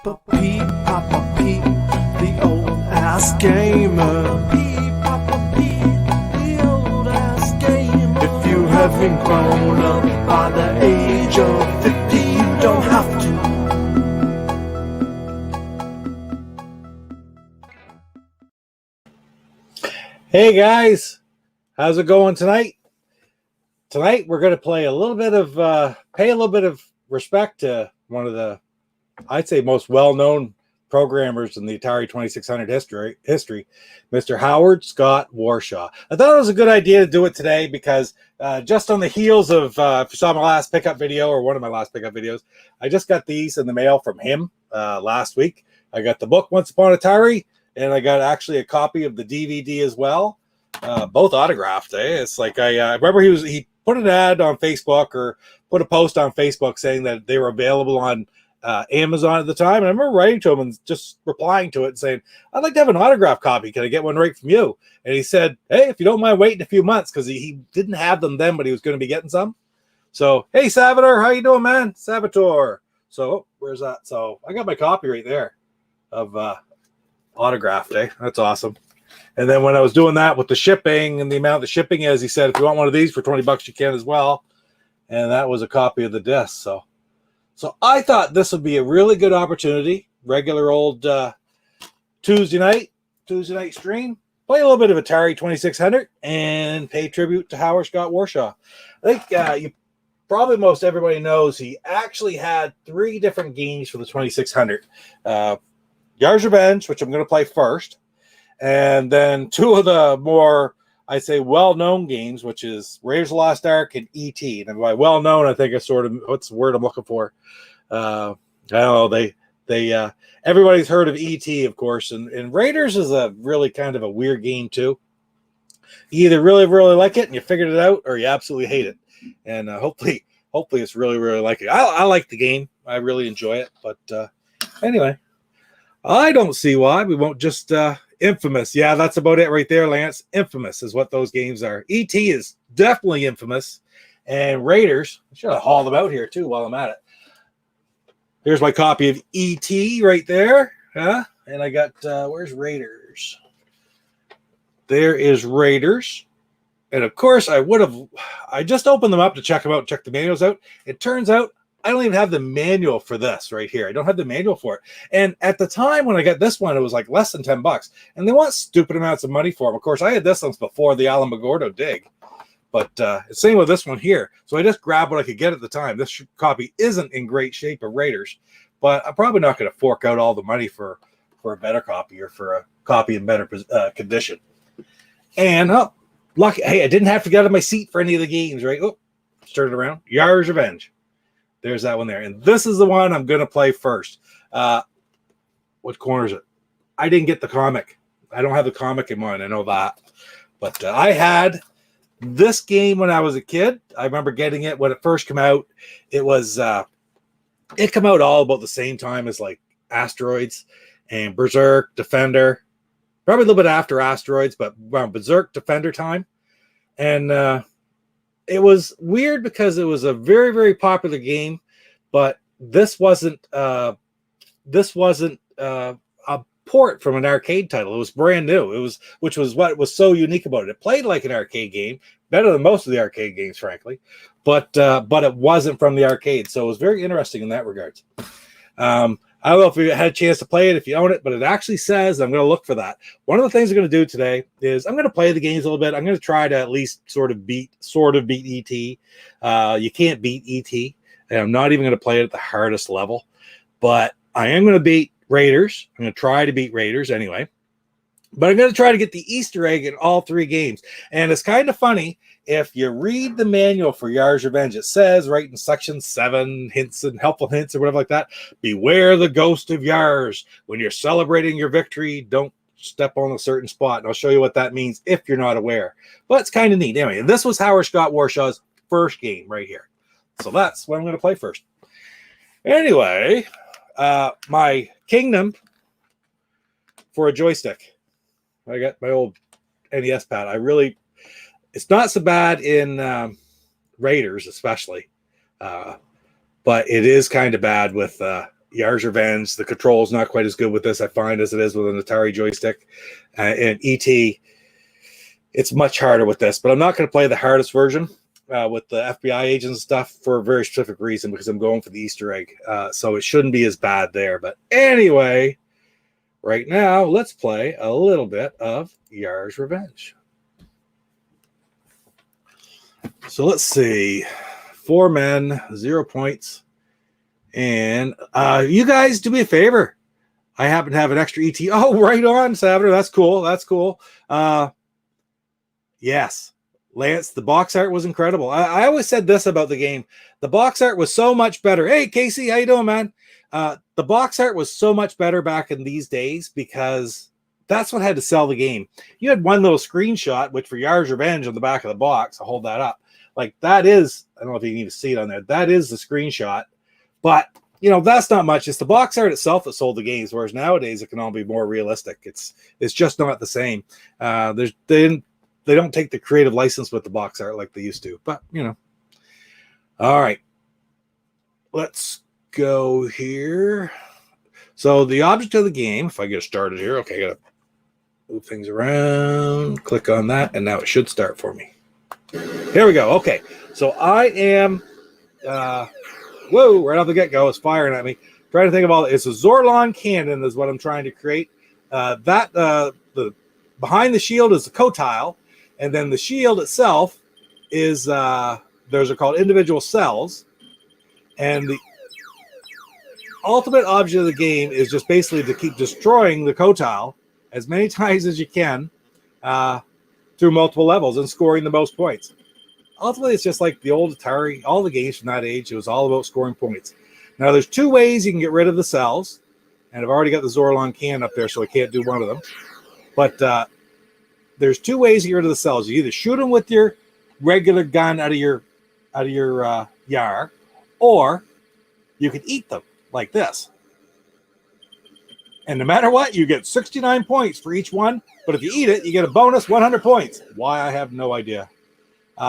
Papa Pete, the old ass gamer. Papa Pete, the old ass gamer. If you haven't grown up by the age of 50, you don't have to. Hey guys, how's it going tonight? Tonight we're going to play a little bit of, pay a little bit of respect to one of the, I'd say, most well-known programmers in the Atari 2600 history, Mr. Howard Scott Warshaw. I thought it was a good idea to do it today because just on the heels of, if you saw my last pickup video or one of my last pickup videos, I just got these in the mail from him last week. I got the book Once Upon Atari, and I got actually a copy of the DVD as well, both autographed. It's like I remember he put an ad on Facebook or put a post on Facebook saying that they were available on Amazon at the time, and I remember writing to him and just replying to it and saying, I'd like to have an autograph copy. Can I get one right from you? And he said, hey, if you don't mind waiting a few months, because he didn't have them then, but he was going to be getting some. So, hey, Salvatore, how you doing, man? Salvatore. So, where's that? So, I got my copy right there of autographed. That's awesome. And then when I was doing that with the shipping and the amount the shipping is, he said, if you want one of these for $20, you can as well. And that was a copy of the disc. So I thought this would be a really good opportunity. Regular old Tuesday night stream. Play a little bit of Atari 2600 and pay tribute to Howard Scott Warshaw. I think you probably most everybody knows he actually had 3 different games for the 2600. Yar's Revenge, which I'm going to play first. And then 2 of the more, I'd say, well-known games, which is Raiders of the Lost Ark and E.T. And by well-known, I think it's sort of, what's the word I'm looking for? I don't know. They everybody's heard of E.T., of course, and Raiders is a really kind of a weird game too. You either really, really like it and you figured it out, or you absolutely hate it. And hopefully it's really, really like it. I like the game. I really enjoy it. But anyway, I don't see why we won't just Infamous. Yeah, that's about it right there, Lance. Infamous is what those games are. E.T. is definitely infamous. And Raiders, I should have hauled them out here too while I'm at it. Here's my copy of E.T. right there. And I got, where's Raiders? There is Raiders. And of course, I just opened them up to check them out, check the manuals out. It turns out I don't even have the manual for this right here. I don't have the manual for it. And at the time when I got this one, it was like less than $10. And they want stupid amounts of money for them. Of course, I had this one before the Alamogordo dig. But it's same with this one here. So I just grabbed what I could get at the time. This copy isn't in great shape of Raiders. But I'm probably not going to fork out all the money for a better copy or for a copy in better condition. And, lucky. Hey, I didn't have to get out of my seat for any of the games, right? Oh, turn it around. Yar's Revenge. There's that one there. And this is the one I'm going to play first. What corner is it? I didn't get the comic. I don't have the comic in mind. I know that. But I had this game when I was a kid. I remember getting it when it first came out. It was, it came out all about the same time as like Asteroids and Berserk, Defender. Probably a little bit after Asteroids, but around Berserk, Defender time. And, it was weird because it was a very, very popular game, but this wasn't a port from an arcade title. It was brand new. Which was what was so unique about it. It played like an arcade game, better than most of the arcade games, frankly, but it wasn't from the arcade. So it was very interesting in that regard. I don't know if you had a chance to play it, if you own it, but it actually says, I'm going to look for that. One of the things I'm going to do today is I'm going to play the games a little bit. I'm going to try to at least sort of beat E.T. You can't beat E.T. And I'm not even going to play it at the hardest level, but I am going to beat Raiders. I'm going to try to beat Raiders anyway, but I'm going to try to get the Easter egg in all 3 games. And it's kind of funny. If you read the manual for Yar's Revenge, it says right in section 7, hints and helpful hints or whatever like that, beware the ghost of Yars. When you're celebrating your victory, don't step on a certain spot. And I'll show you what that means if you're not aware. But it's kind of neat. Anyway, this was Howard Scott Warshaw's first game right here. So that's what I'm going to play first. Anyway, my Kingdom for a joystick. I got my old NES pad. It's not so bad in Raiders, especially, but it is kind of bad with Yar's Revenge. The control is not quite as good with this, I find, as it is with an Atari joystick. And E.T., it's much harder with this. But I'm not going to play the hardest version with the FBI agents and stuff for a very specific reason, because I'm going for the Easter egg. So it shouldn't be as bad there. But anyway, right now, let's play a little bit of Yar's Revenge. So let's see. 4 men, 0 points. And you guys do me a favor. I happen to have an extra ET. Oh, right on, Sabater. That's cool. That's cool. Yes. Lance, the box art was incredible. I always said this about the game. The box art was so much better. Hey, Casey, how you doing, man? The box art was so much better back in these days because that's what had to sell the game. You had one little screenshot, which for Yar's Revenge on the back of the box, I'll hold that up. Like that is, I don't know if you need to see it on there. That is the screenshot. But, you know, that's not much. It's the box art itself that sold the games, whereas nowadays it can all be more realistic. It's just not the same. They don't take the creative license with the box art like they used to. But, you know. All right. Let's go here. So the object of the game, if I get started here, okay, I got to move things around, click on that, and now it should start for me. Here we go. Okay. So I am... whoa, right off the get-go, it's firing at me. Trying to think of all it's a Zorlon cannon is what I'm trying to create. The behind the shield is the Kotile, and then the shield itself is those are called individual cells. And the ultimate object of the game is just basically to keep destroying the Kotile as many times as you can through multiple levels and scoring the most points. Ultimately, it's just like the old Atari, all the games from that age. It was all about scoring points. Now, there's 2 ways you can get rid of the cells. And I've already got the Zorlon can up there, so I can't do one of them. But there's 2 ways to get rid of the cells. You either shoot them with your regular gun out of your Yar, or you can eat them like this. And no matter what, you get 69 points for each one. But if you eat it, you get a bonus 100 points. Why, I have no idea.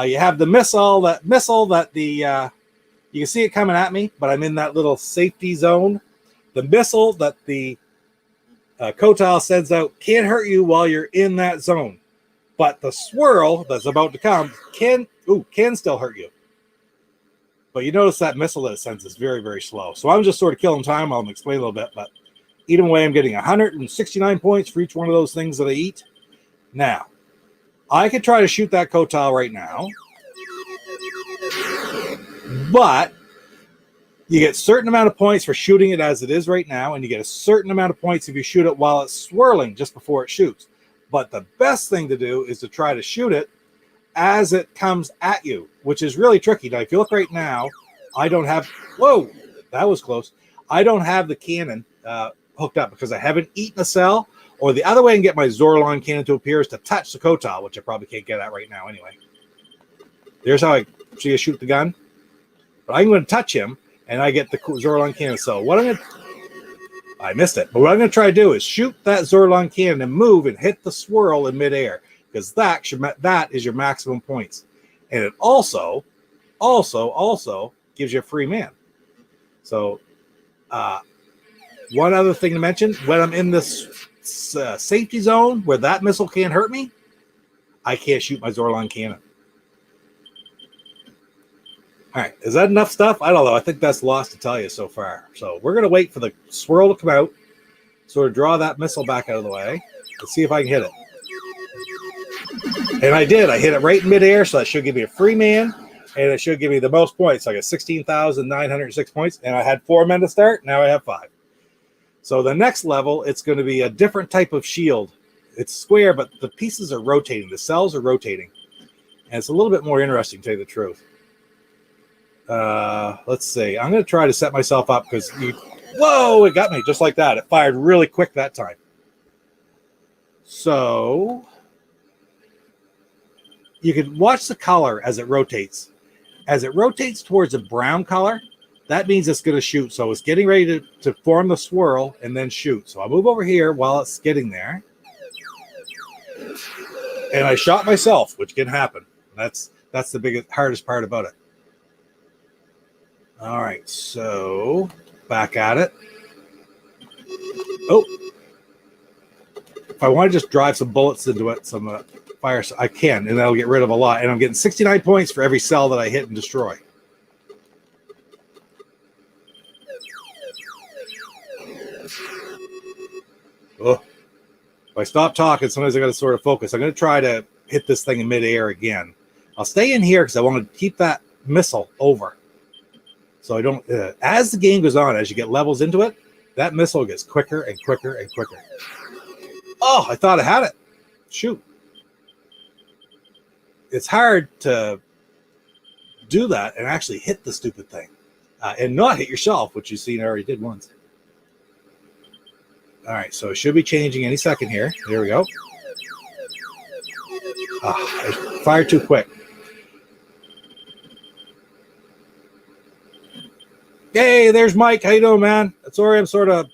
You have the missile that you can see it coming at me, but I'm in that little safety zone. The missile that the Kotile sends out can't hurt you while you're in that zone, but the swirl that's about to come can still hurt you. But you notice that missile that it sends is very, very slow. So I'm just sort of killing time. I'll explain a little bit, but either way, I'm getting 169 points for each one of those things that I eat. Now, I could try to shoot that Kotile right now, but you get a certain amount of points for shooting it as it is right now, and you get a certain amount of points if you shoot it while it's swirling just before it shoots. But the best thing to do is to try to shoot it as it comes at you, which is really tricky. Now, if you look right now, I don't have... Whoa, that was close. I don't have the cannon hooked up because I haven't eaten a cell. Or the other way I can get my Zorlon cannon to appear is to touch the Kotile, which I probably can't get at right now anyway. There's how I see you shoot the gun. But I'm going to touch him, and I get the Zorlon cannon. So what I'm going to... I missed it. But what I'm going to try to do is shoot that Zorlon cannon and move and hit the swirl in midair, because that is your maximum points. And it also gives you a free man. So one other thing to mention, when I'm in this safety zone where that missile can't hurt me, I can't shoot my Zorlon cannon. All right, is that enough stuff? I don't know. I think that's lost to tell you so far. So we're going to wait for the swirl to come out, sort of draw that missile back out of the way. Let's see if I can hit it. And I did. I hit it right in midair, so that should give me a free man, and it should give me the most points. So I got 16,906 points, and I had 4 men to start. Now I have 5. So the next level, it's going to be a different type of shield. It's square, but the pieces are rotating. The cells are rotating. And it's a little bit more interesting, to tell you the truth. Let's see. I'm going to try to set myself up because whoa, it got me just like that. It fired really quick that time. So you can watch the color as it rotates. As it rotates towards a brown color, that means it's going to shoot. So it's getting ready to form the swirl and then shoot. So I'll move over here while it's getting there. And I shot myself, which can happen. That's the hardest part about it. All right, so back at it. Oh, if I want to just drive some bullets into it, some fire, I can, and that'll get rid of a lot. And I'm getting 69 points for every cell that I hit and destroy. Oh, if I stop talking, sometimes I got to sort of focus. I'm going to try to hit this thing in midair again. I'll stay in here because I want to keep that missile over. So I don't, as the game goes on, as you get levels into it, that missile gets quicker and quicker and quicker. Oh, I thought I had it. Shoot. It's hard to do that and actually hit the stupid thing and not hit yourself, which you've seen I already did once. All right, so it should be changing any second here. There we go. I fired too quick. Hey, there's Mike. How you doing, man? Sorry, I'm sort of,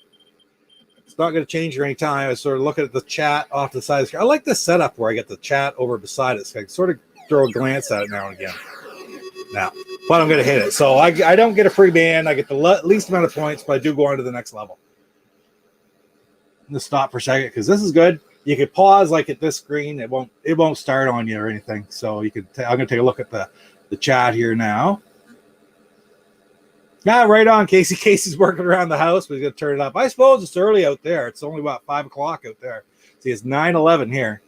it's not going to change here anytime. I was sort of looking at the chat off to the side of the screen. I like this setup where I get the chat over beside it, so I can sort of throw a glance at it now and again. Now, but I'm going to hit it. So I don't get a free ban. I get the least amount of points, but I do go on to the next level. I'm going to stop for a second because this is good. You can pause like at this screen. It won't start on you or anything. So you can. I'm going to take a look at the chat here now. Yeah, right on, Casey. Casey's working around the house, but he's going to turn it up. I suppose it's early out there. It's only about 5 o'clock out there. See, it's 9:11 here.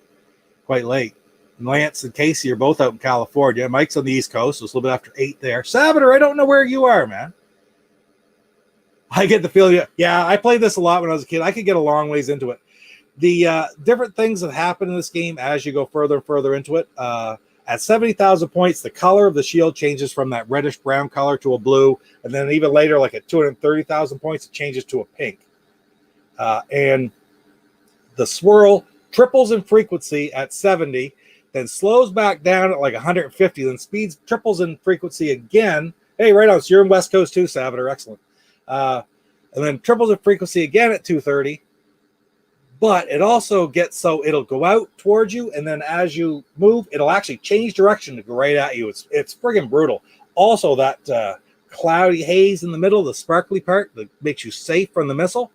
Quite late. Lance and Casey are both out in California. Mike's on the East Coast, so it's a little bit after 8 there. Sabater, I don't know where you are, man. I get the feeling. Yeah, I played this a lot when I was a kid. I could get a long ways into it. The different things that happen in this game as you go further and further into it. At 70,000 points, the color of the shield changes from that reddish brown color to a blue. And then even later, like at 230,000 points, it changes to a pink. And the swirl triples in frequency at 70, then slows back down at like 150, then speeds triples in frequency again. Hey, right on. So you're in West Coast too, Sabater. Excellent. And then triples in frequency again at 230. But it also gets so it'll go out towards you, and then as you move, it'll actually change direction to go right at you. It's friggin' brutal. Also, that cloudy haze in the middle, the sparkly part that makes you safe from the missile,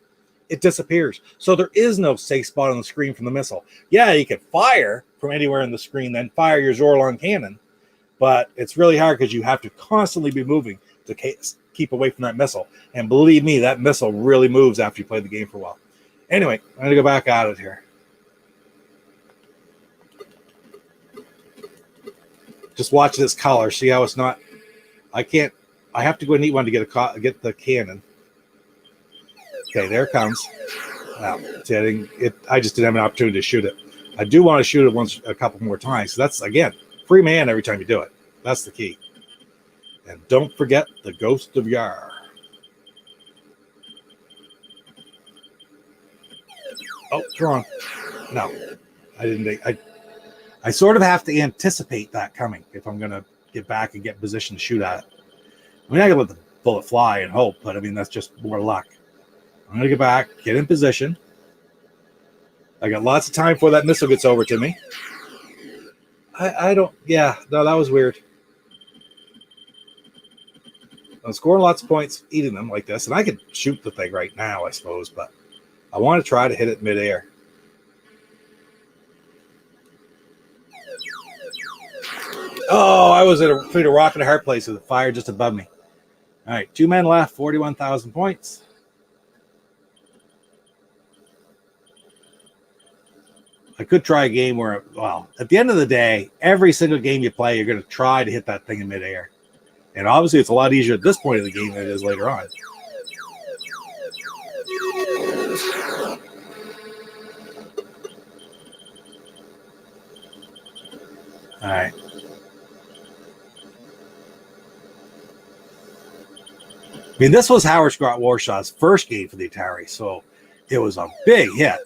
it disappears. So there is no safe spot on the screen from the missile. Yeah, you can fire from anywhere in the screen, then fire your Zorlon cannon, but it's really hard because you have to constantly be moving to keep away from that missile. And believe me, that missile really moves after you play the game for a while. Anyway, I'm going to go back at it here. Just watch this color. See how it's not... I have to go and eat one to get the cannon. Okay, there it comes. Now, see, I just didn't have an opportunity to shoot it. I do want to shoot it a couple more times. So that's, again, free man every time you do it. That's the key. And don't forget the Ghost of Yar. Oh, wrong. No, I didn't. I sort of have to anticipate that coming if I'm going to get back and get in position to shoot at it. I mean, I can let the bullet fly and hope, but I mean, that's just more luck. I'm going to get back, get in position. I got lots of time before that missile gets over to me. I don't, yeah, no, that was weird. I'm scoring lots of points, eating them like this, and I could shoot the thing right now, I suppose, but I want to try to hit it midair. Oh, I was between a rock and a hard place with the fire just above me. All right, 2 men left, 41,000 points. I could try a game where, well, at the end of the day, every single game you play, you're going to try to hit that thing in midair. And obviously, it's a lot easier at this point of the game than it is later on. All right. I mean, this was Howard Scott Warshaw's first game for the Atari, so it was a big hit.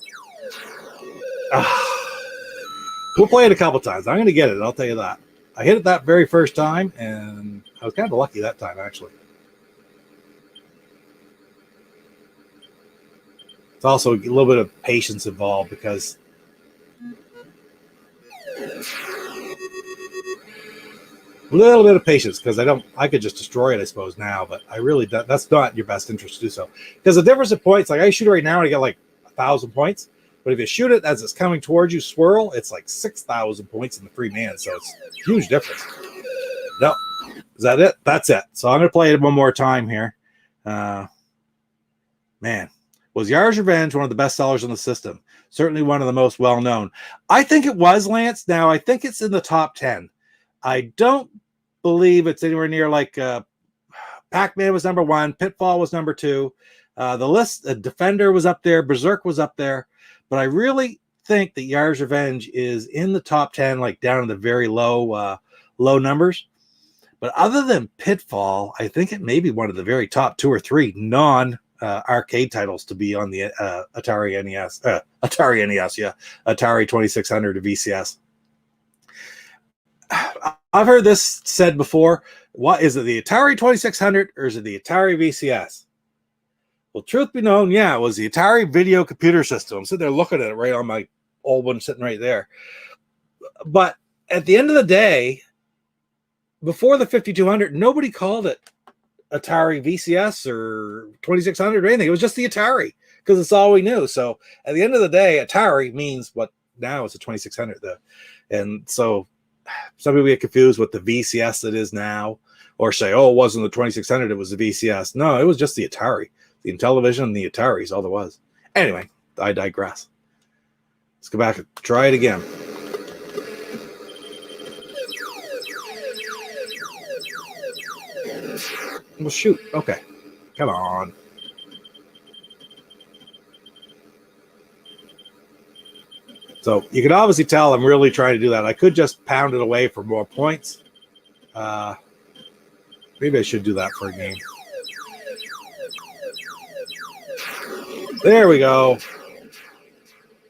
We'll play it a couple times. I'm going to get it, I'll tell you that. I hit it that very first time, and I was kind of lucky that time, actually. It's also a little bit of patience involved because A little bit of patience, because I could just destroy it, I suppose, now, but I really, that's not your best interest to do so. Because the difference in points, like I shoot it right now and I get like 1,000 points, but if you shoot it as it's coming towards you, swirl, it's like 6,000 points in the free man, so it's a huge difference. No, is that it? That's it. So I'm going to play it one more time here. Man, was Yar's Revenge one of the best sellers on the system? Certainly one of the most well-known. I think it was, Lance. Now, I think it's in the top 10. I don't believe it's anywhere near like Pac-Man was number 1, Pitfall was number 2. The list, Defender was up there, Berserk was up there, but I really think that Yar's Revenge is in the top 10, like down in the very low numbers. But other than Pitfall, I think it may be one of the very top 2 or 3 non-arcade titles to be on the Atari NES, Atari 2600 or VCS. I've heard this said before. What is it, the Atari 2600 or is it the Atari VCS? Well, truth be known, yeah, it was the Atari Video Computer System. I'm sitting there looking at it right on my old one sitting right there. But at the end of the day, before the 5200, nobody called it Atari VCS or 2600 or anything. It was just the Atari because it's all we knew. So at the end of the day, Atari means what now is a 2600. And so some people get confused with the VCS that is now, or say, oh, it wasn't the 2600, it was the VCS. No, it was just the Atari. The Intellivision and the Atari is all there was. Anyway, I digress. Let's go back and try it again. Well, shoot. Okay. Come on. So you can obviously tell I'm really trying to do that. I could just pound it away for more points. Maybe I should do that for a game. There we go.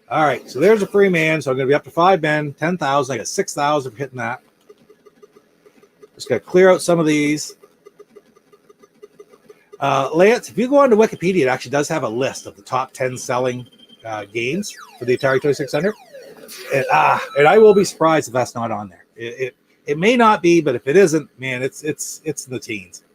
All right, so there's a free man. So I'm going to be up to 5 men, 10,000. I got 6,000 for hitting that. Just got to clear out some of these. Lance, if you go onto Wikipedia, it actually does have a list of the top 10 selling games for the Atari 2600. And I will be surprised if that's not on there. It may not be, but if it isn't, man, it's in the teens.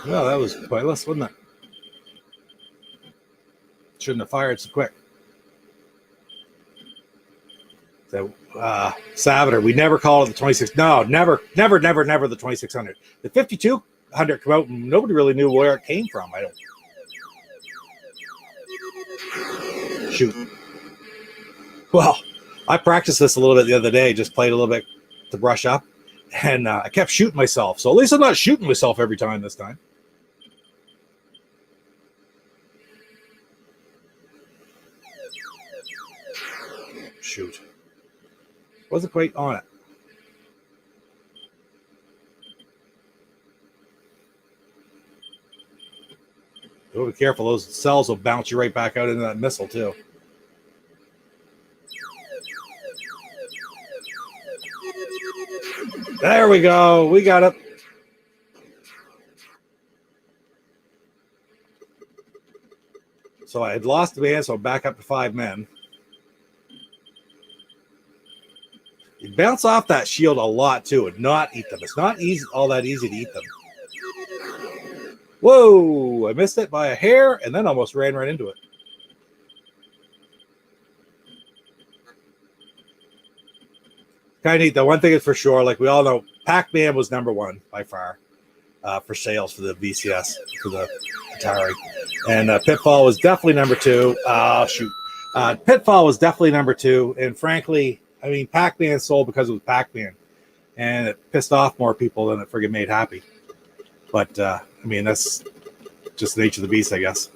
Well, that was pointless, wasn't it? Shouldn't have fired so quick. So, Salvador, we never called it the 26. No, never the 2600. The 5200 came out and nobody really knew where it came from. I don't. Shoot. Well, I practiced this a little bit the other day, just played a little bit to brush up, and I kept shooting myself. So at least I'm not shooting myself every time this time. Shoot. Wasn't quite on it. Oh, be careful. Those cells will bounce you right back out into that missile, too. There we go. We got it. So I had lost the man, so I'm back up to 5 men. You bounce off that shield a lot, too, and not eat them. It's not all that easy to eat them. Whoa! I missed it by a hair, and then almost ran right into it. Kind of neat. The one thing is for sure, like we all know, Pac-Man was number 1 by far for sales for the VCS, for the Atari. And Pitfall was definitely number 2. Pitfall was definitely number 2. And frankly, I mean, Pac-Man sold because it was Pac-Man. And it pissed off more people than it friggin' made happy. But, I mean, that's just the nature of the beast, I guess.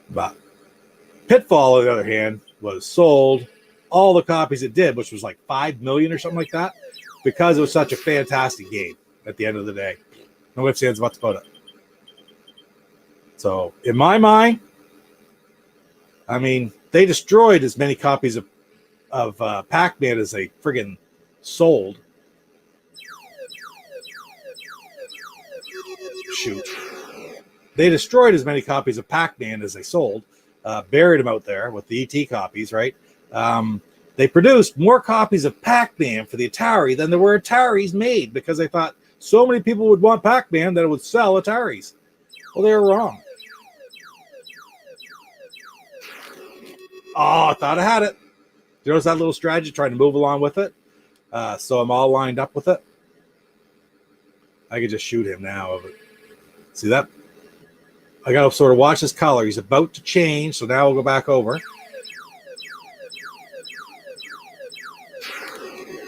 But Pitfall, on the other hand, was sold all the copies it did, which was like 5 million or something like that, because it was such a fantastic game at the end of the day. No ifs, ands, buts about it. So, in my mind, I mean, they destroyed as many copies of Pac-Man as they friggin' sold. shoot. They destroyed as many copies of Pac-Man as they sold, buried them out there with the ET copies, right? They produced more copies of Pac-Man for the Atari than there were Ataris made because they thought so many people would want Pac-Man that it would sell Ataris. Well, they were wrong. Oh, I thought I had it. You notice that little strategy, trying to move along with it? So I'm all lined up with it. I could just shoot him now. See that? I got to sort of watch his color. He's about to change, so now we'll go back over.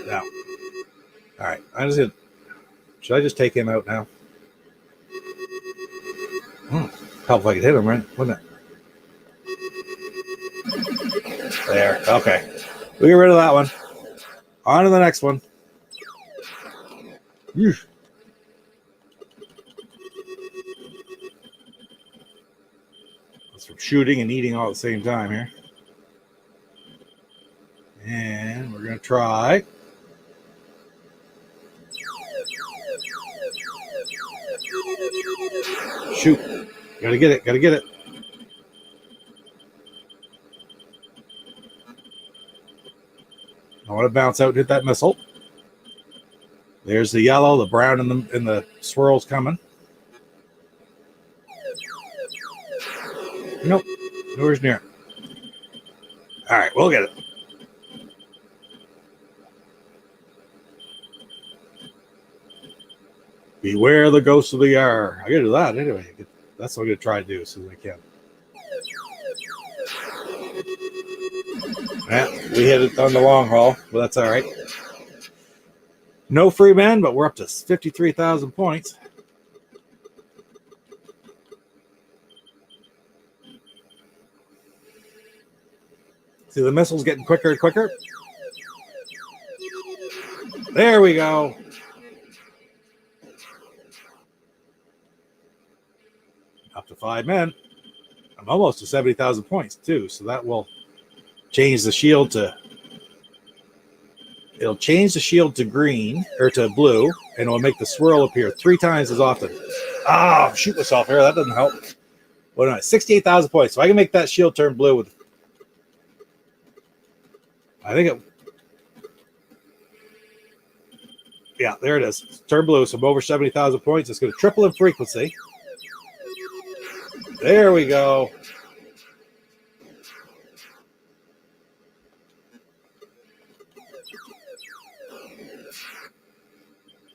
Now. All right. Should I just take him out now? Help if I could hit him, right? Wouldn't it? There. Okay. We get rid of that one. On to the next one. Yeesh. That's from shooting and eating all at the same time here. And we're going to try. Shoot. Gotta get it. Gotta get it. I want to bounce out and hit that missile. There's the yellow, the brown, and the swirls coming. Nope. Nowhere's near. All right, we'll get it. Beware the ghosts of the yar. I gotta do that anyway. That's what I'm gonna try to do as soon as I can. Yeah, we hit it on the long haul, but that's all right. No free men, but we're up to 53,000 points. See, the missile's getting quicker and quicker. There we go. Up to 5 men. I'm almost to 70,000 points, too, so that will change the shield to... It'll change the shield to green, or to blue, and it'll make the swirl appear 3 times as often. Ah, shoot myself here. That doesn't help. What am I? 68,000 points. So I can make that shield turn blue with... I think it... Yeah, there it is. Turn blue, so I'm over 70,000 points. It's going to triple in frequency. There we go.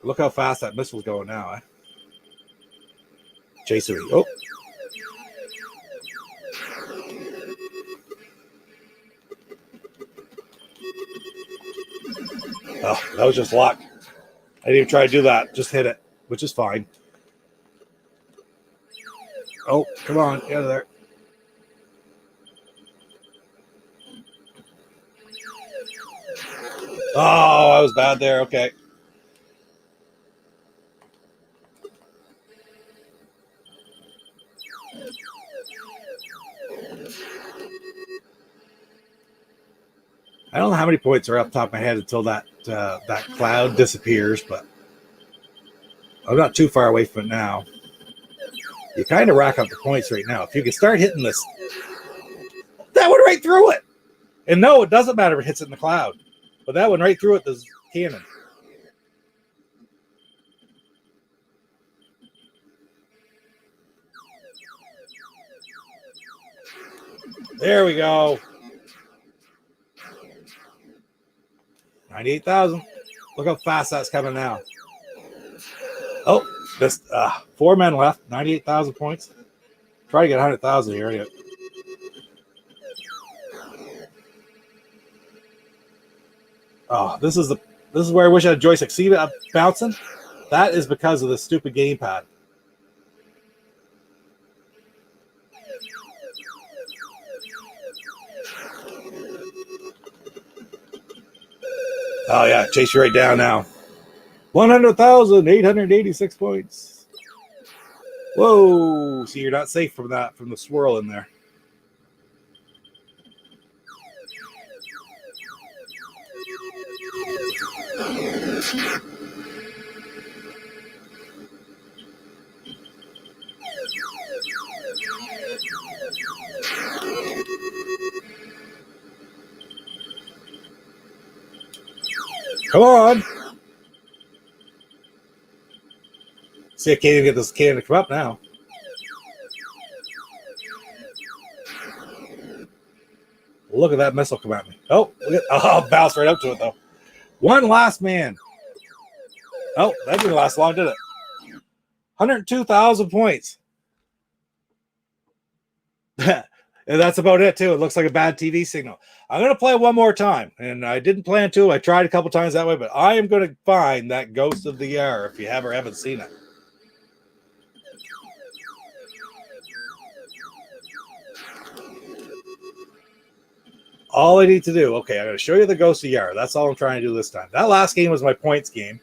Look how fast that missile's going now, eh? Chasing me. Oh. Oh, that was just luck. I didn't even try to do that. Just hit it, which is fine. Oh, come on. Get out of there. Oh, I was bad there. Okay. I don't know how many points are off the top of my head until that cloud disappears, but I'm not too far away from it now. You kind of rack up the points right now. If you can start hitting this, that went right through it. And no, it doesn't matter if it hits it in the cloud, but that went right through it, this cannon. There we go. 98,000. Look how fast that's coming now. Oh, just 4 men left. 98,000 points. Try to get 100,000 here. Anyway. Oh, this is where I wish I had a joystick. See that bouncing? That is because of the stupid gamepad. Oh yeah, chase you right down now. 100,886 points. Whoa! See, you're not safe from that, from the swirl in there. Come on. See, I can't even get this cannon to come up now. Look at that missile come at me. Oh, I'll bounce right up to it, though. One last man. Oh, that didn't last long, did it? 102,000 points. And that's about it, too. It looks like a bad TV signal. I'm going to play one more time. And I didn't plan to. I tried a couple times that way, but I am going to find that Ghost of the Yar if you haven't seen it. All I need to do, okay, I'm going to show you the Ghost of Yar. That's all I'm trying to do this time. That last game was my points game.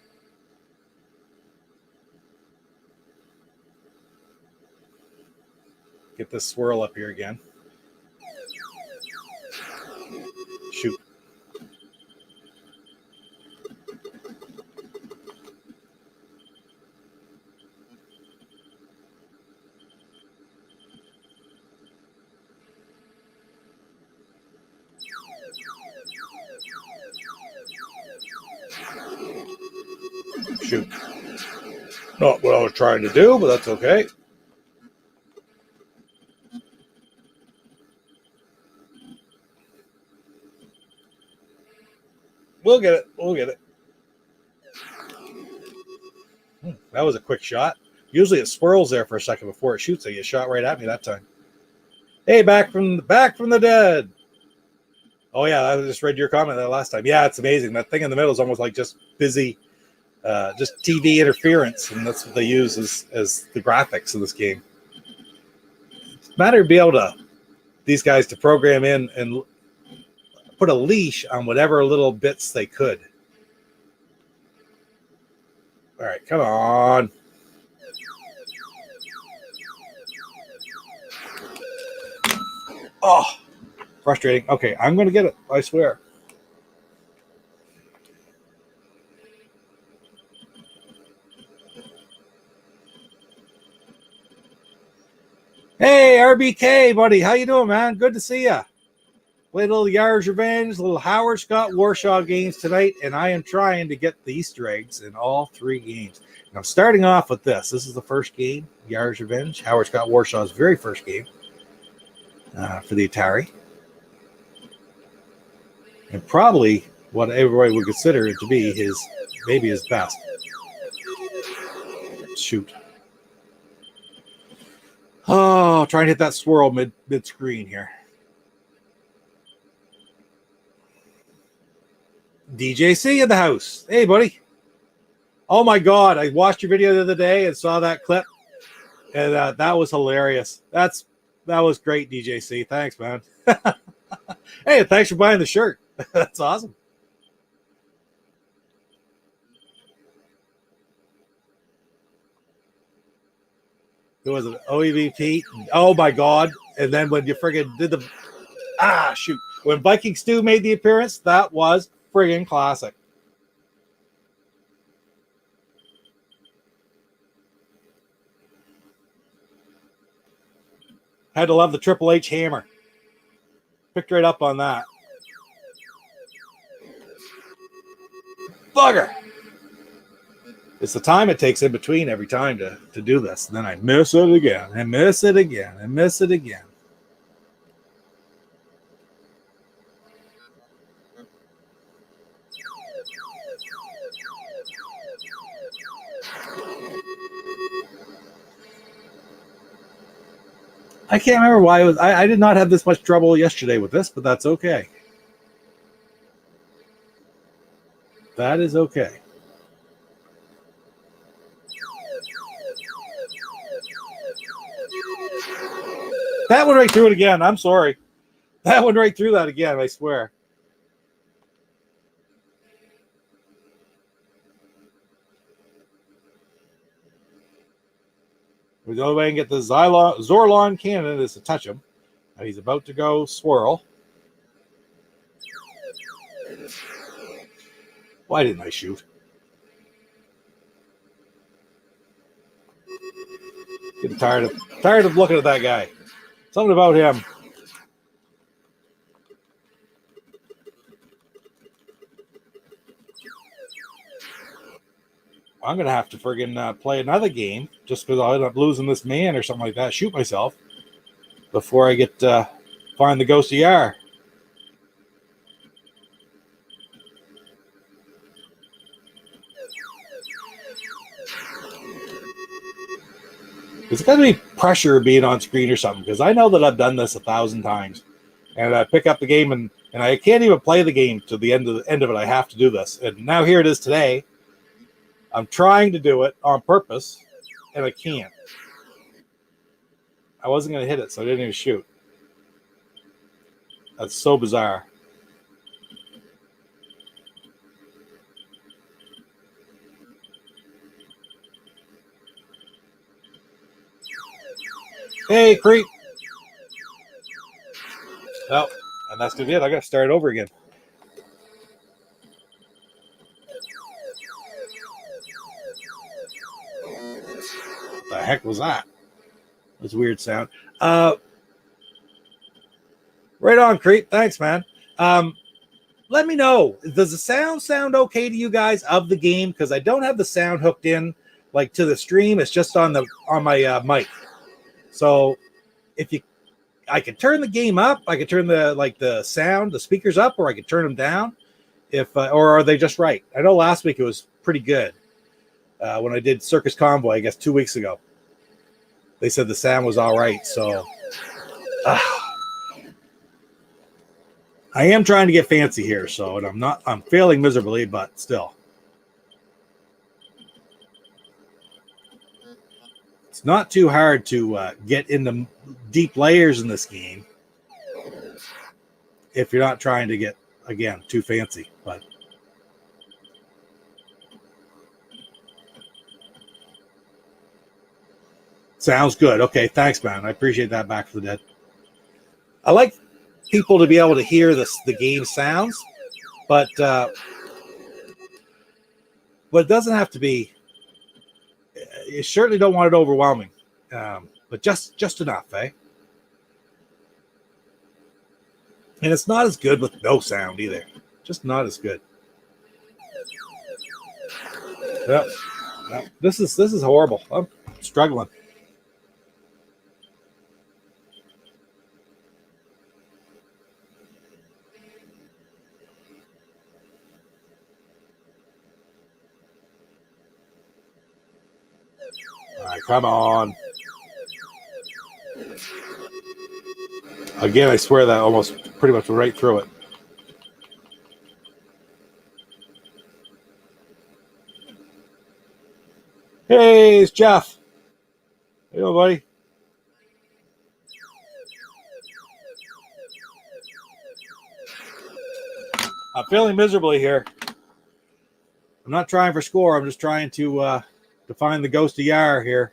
Get this swirl up here again. Shoot. Shoot. Not what I was trying to do, but that's okay. We'll get it. We'll get it. That was a quick shot. Usually it swirls there for a second before it shoots. So you shot right at me that time. Hey, back from the dead. Oh yeah, I just read your comment that last time. Yeah, it's amazing. That thing in the middle is almost like just busy, just TV interference, and that's what they use as the graphics of this game. It's a matter of being able to these guys to program in and put a leash on whatever little bits they could. All right, come on. Oh, frustrating. Okay, I'm going to get it. I swear. Hey, RBK, buddy. How you doing, man? Good to see ya. Played a little Yar's Revenge, a little Howard Scott Warshaw games tonight, and I am trying to get the Easter eggs in all three games. And I'm starting off with this. This is the first game, Yar's Revenge, Howard Scott Warshaw's very first game for the Atari. And probably what everybody would consider it to be maybe his best. Shoot. Oh, trying to hit that swirl mid-screen here. DJC in the house. Hey, buddy. Oh, my God. I watched your video the other day and saw that clip. And that was hilarious. That was great, DJC. Thanks, man. Hey, thanks for buying the shirt. That's awesome. Who was it? OEVP. Oh, my God. And then when you friggin' did shoot. When Viking Stew made the appearance, that was friggin' classic. Had to love the Triple H hammer. Picked right up on that. Bugger. It's the time it takes in between every time to do this. And then I miss it again. And miss it again. And miss it again. I can't remember why it was. I did not have this much trouble yesterday with this, but that's okay. That is okay. That went right through it again. I'm sorry. That went right through that again, I swear. The only way I can get the Zorlon cannon is to touch him. Now he's about to go swirl. Why didn't I shoot? Getting tired of looking at that guy. Something about him. I'm going to have to friggin' play another game just because I'll end up losing this man or something like that. Shoot myself before I get find the ghost of Yar. It's got to be pressure being on screen or something, because I know that I've done this 1,000 times. And I pick up the game and I can't even play the game to the end of it. I have to do this. And now here it is today. I'm trying to do it on purpose, and I can't. I wasn't going to hit it, so I didn't even shoot. That's so bizarre. Hey, creep. Oh, and that's good. I got to start over again. What the heck was that? That's a weird sound. Right on, creep. Thanks, man. Let me know. Does the sound okay to you guys of the game? Because I don't have the sound hooked in like to the stream. It's just on my mic. So if I could turn the game up. I could turn the sound, the speakers up, or I could turn them down. Or are they just right? I know last week it was pretty good when I did Circus Convoy. I guess 2 weeks ago, they said the sound was all right. So I am trying to get fancy here. So, and I'm failing miserably, but still. It's not too hard to get into deep layers in this game if you're not trying to get, again, too fancy. But sounds good. Okay, thanks, man. I appreciate that. Back for the Dead. I like people to be able to hear the game sounds, but it doesn't have to be. You certainly don't want it overwhelming, but just enough, eh? And it's not as good with no sound either. Just not as good. Yep. This is horrible. I'm struggling. All right, come on. Again, I swear that almost pretty much right through it. Hey, it's Jeff. Hey, buddy. I'm feeling miserably here. I'm not trying for score. I'm just trying to find the ghost of Yar here.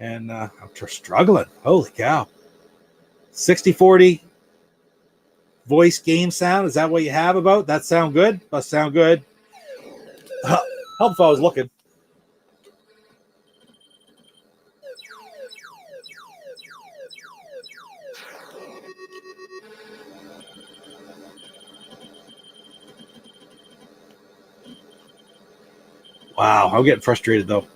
And I'm struggling. Holy cow. 60-40 voice game sound. Is that what you have about? That sound good? Must sound good. Help if I was looking. Wow, I'm getting frustrated though.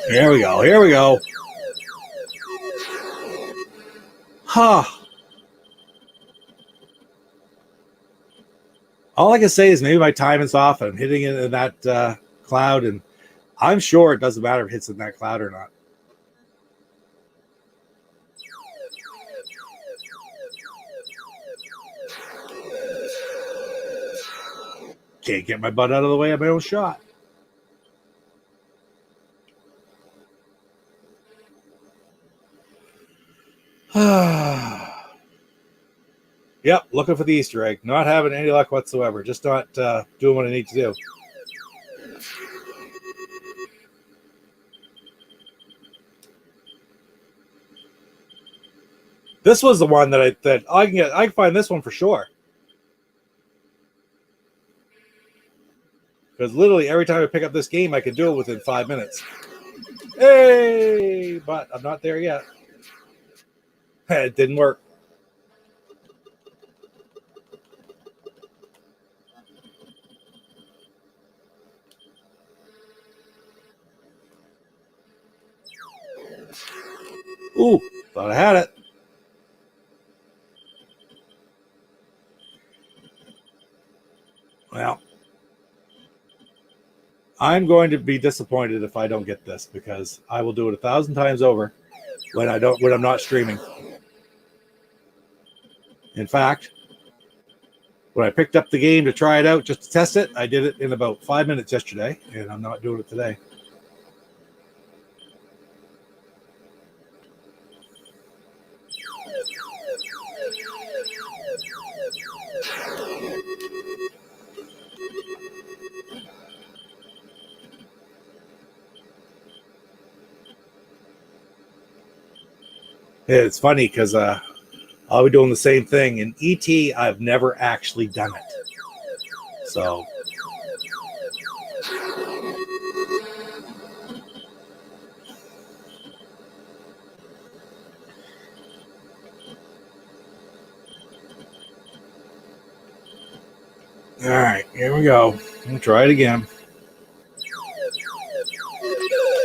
Here we go. Here we go. Huh. All I can say is maybe my timing's off. I'm hitting it in that cloud, and I'm sure it doesn't matter if it hits in that cloud or not. Can't get my butt out of the way of my own shot. Yep, looking for the Easter egg. Not having any luck whatsoever. Just not doing what I need to do. This was the one that I can get. I can find this one for sure. Because literally every time I pick up this game, I can do it within 5 minutes. Hey, but I'm not there yet. It didn't work. Ooh, thought I had it. Well, I'm going to be disappointed if I don't get this, because I will do it 1,000 times over when I'm not streaming. In fact, when I picked up the game to try it out just to test it, I did it in about 5 minutes yesterday, and I'm not doing it today. It's funny because I'll be doing the same thing. In ET, I've never actually done it. So. All right, here we go. We'll try it again.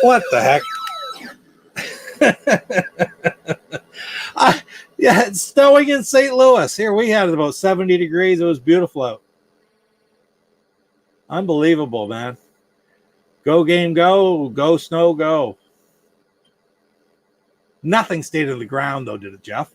What the heck? Yeah, it's snowing in St. Louis. Here we had it about 70 degrees. It was beautiful out. Unbelievable, man. Go game, go. Go snow, go. Nothing stayed on the ground, though, did it, Jeff?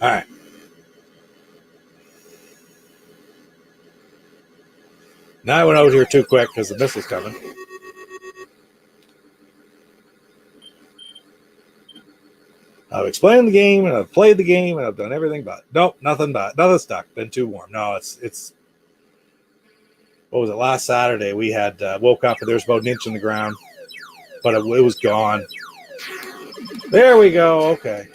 All right. Now I went out here too quick because the missile's coming. I've explained the game and I've played the game and I've done everything, but nope, nothing stuck. Been too warm. No, it's what was it? Last Saturday we had woke up and there was about an inch in the ground, but it was gone. There we go. Okay.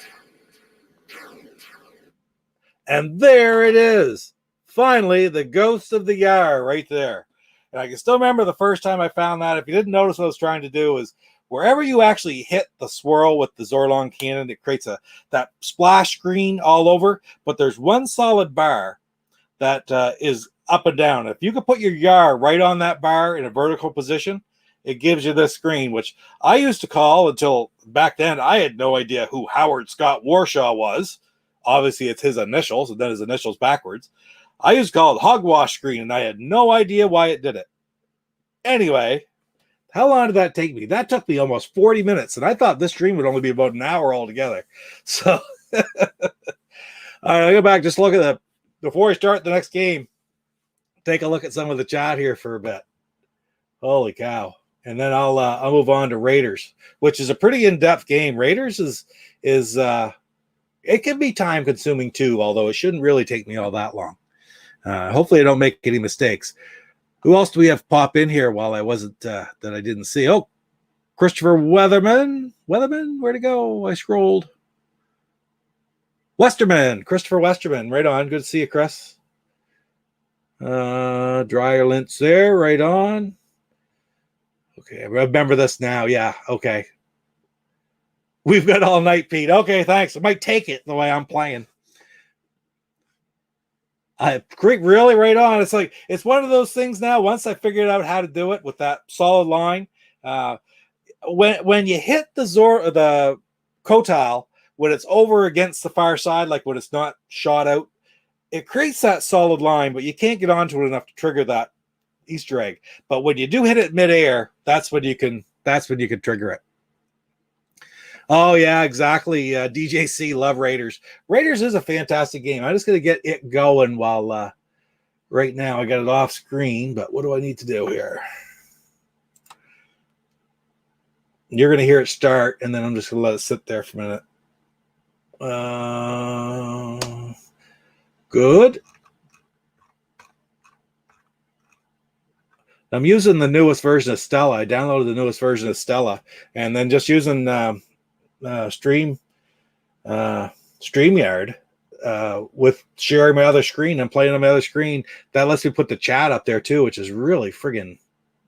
And there it is. Finally, the ghost of the Yar right there. And I can still remember the first time I found that. If you didn't notice what I was trying to do is wherever you actually hit the swirl with the Zorlon cannon, it creates that splash screen all over. But there's one solid bar that is up and down. If you could put your Yar right on that bar in a vertical position, it gives you this screen, which I used to call, until back then I had no idea who Howard Scott Warshaw was. Obviously, it's his initials, and then his initials backwards. I used to call it hogwash screen, and I had no idea why it did it. Anyway, how long did that take me? That took me almost 40 minutes, and I thought this stream would only be about an hour altogether. So, all right, I'll go back. Just look at before I start the next game, take a look at some of the chat here for a bit. Holy cow. And then I'll move on to Raiders, which is a pretty in-depth game. Raiders is it can be time consuming too, although it shouldn't really take me all that long. Hopefully I don't make any mistakes. Who else do we have pop in here while I wasn't, that I didn't see? Oh, Christopher Weatherman. Where'd it go? I scrolled. Christopher Westerman. Right on. Good to see you, Chris. Dryer Lintz there. Right on. Okay, I remember this now. Yeah, okay. We've got all night, Pete. Okay, thanks. I might take it the way I'm playing. Really right on. It's like, it's one of those things now. Once I figured out how to do it with that solid line, when you hit the Kotal, when it's over against the far side, like when it's not shot out, it creates that solid line, but you can't get onto it enough to trigger that Easter egg. But when you do hit it midair, that's when you can trigger it. Oh yeah, exactly. DJC, love Raiders. Raiders is a fantastic game. I'm just gonna get it going while right now I got it off screen, but what do I need to do here? You're gonna hear it start, and then I'm just gonna let it sit there for a minute. Good. I'm using the newest version of Stella. I downloaded the newest version of Stella, and then just using StreamYard with sharing my other screen and playing on my other screen. That lets me put the chat up there too, which is really friggin',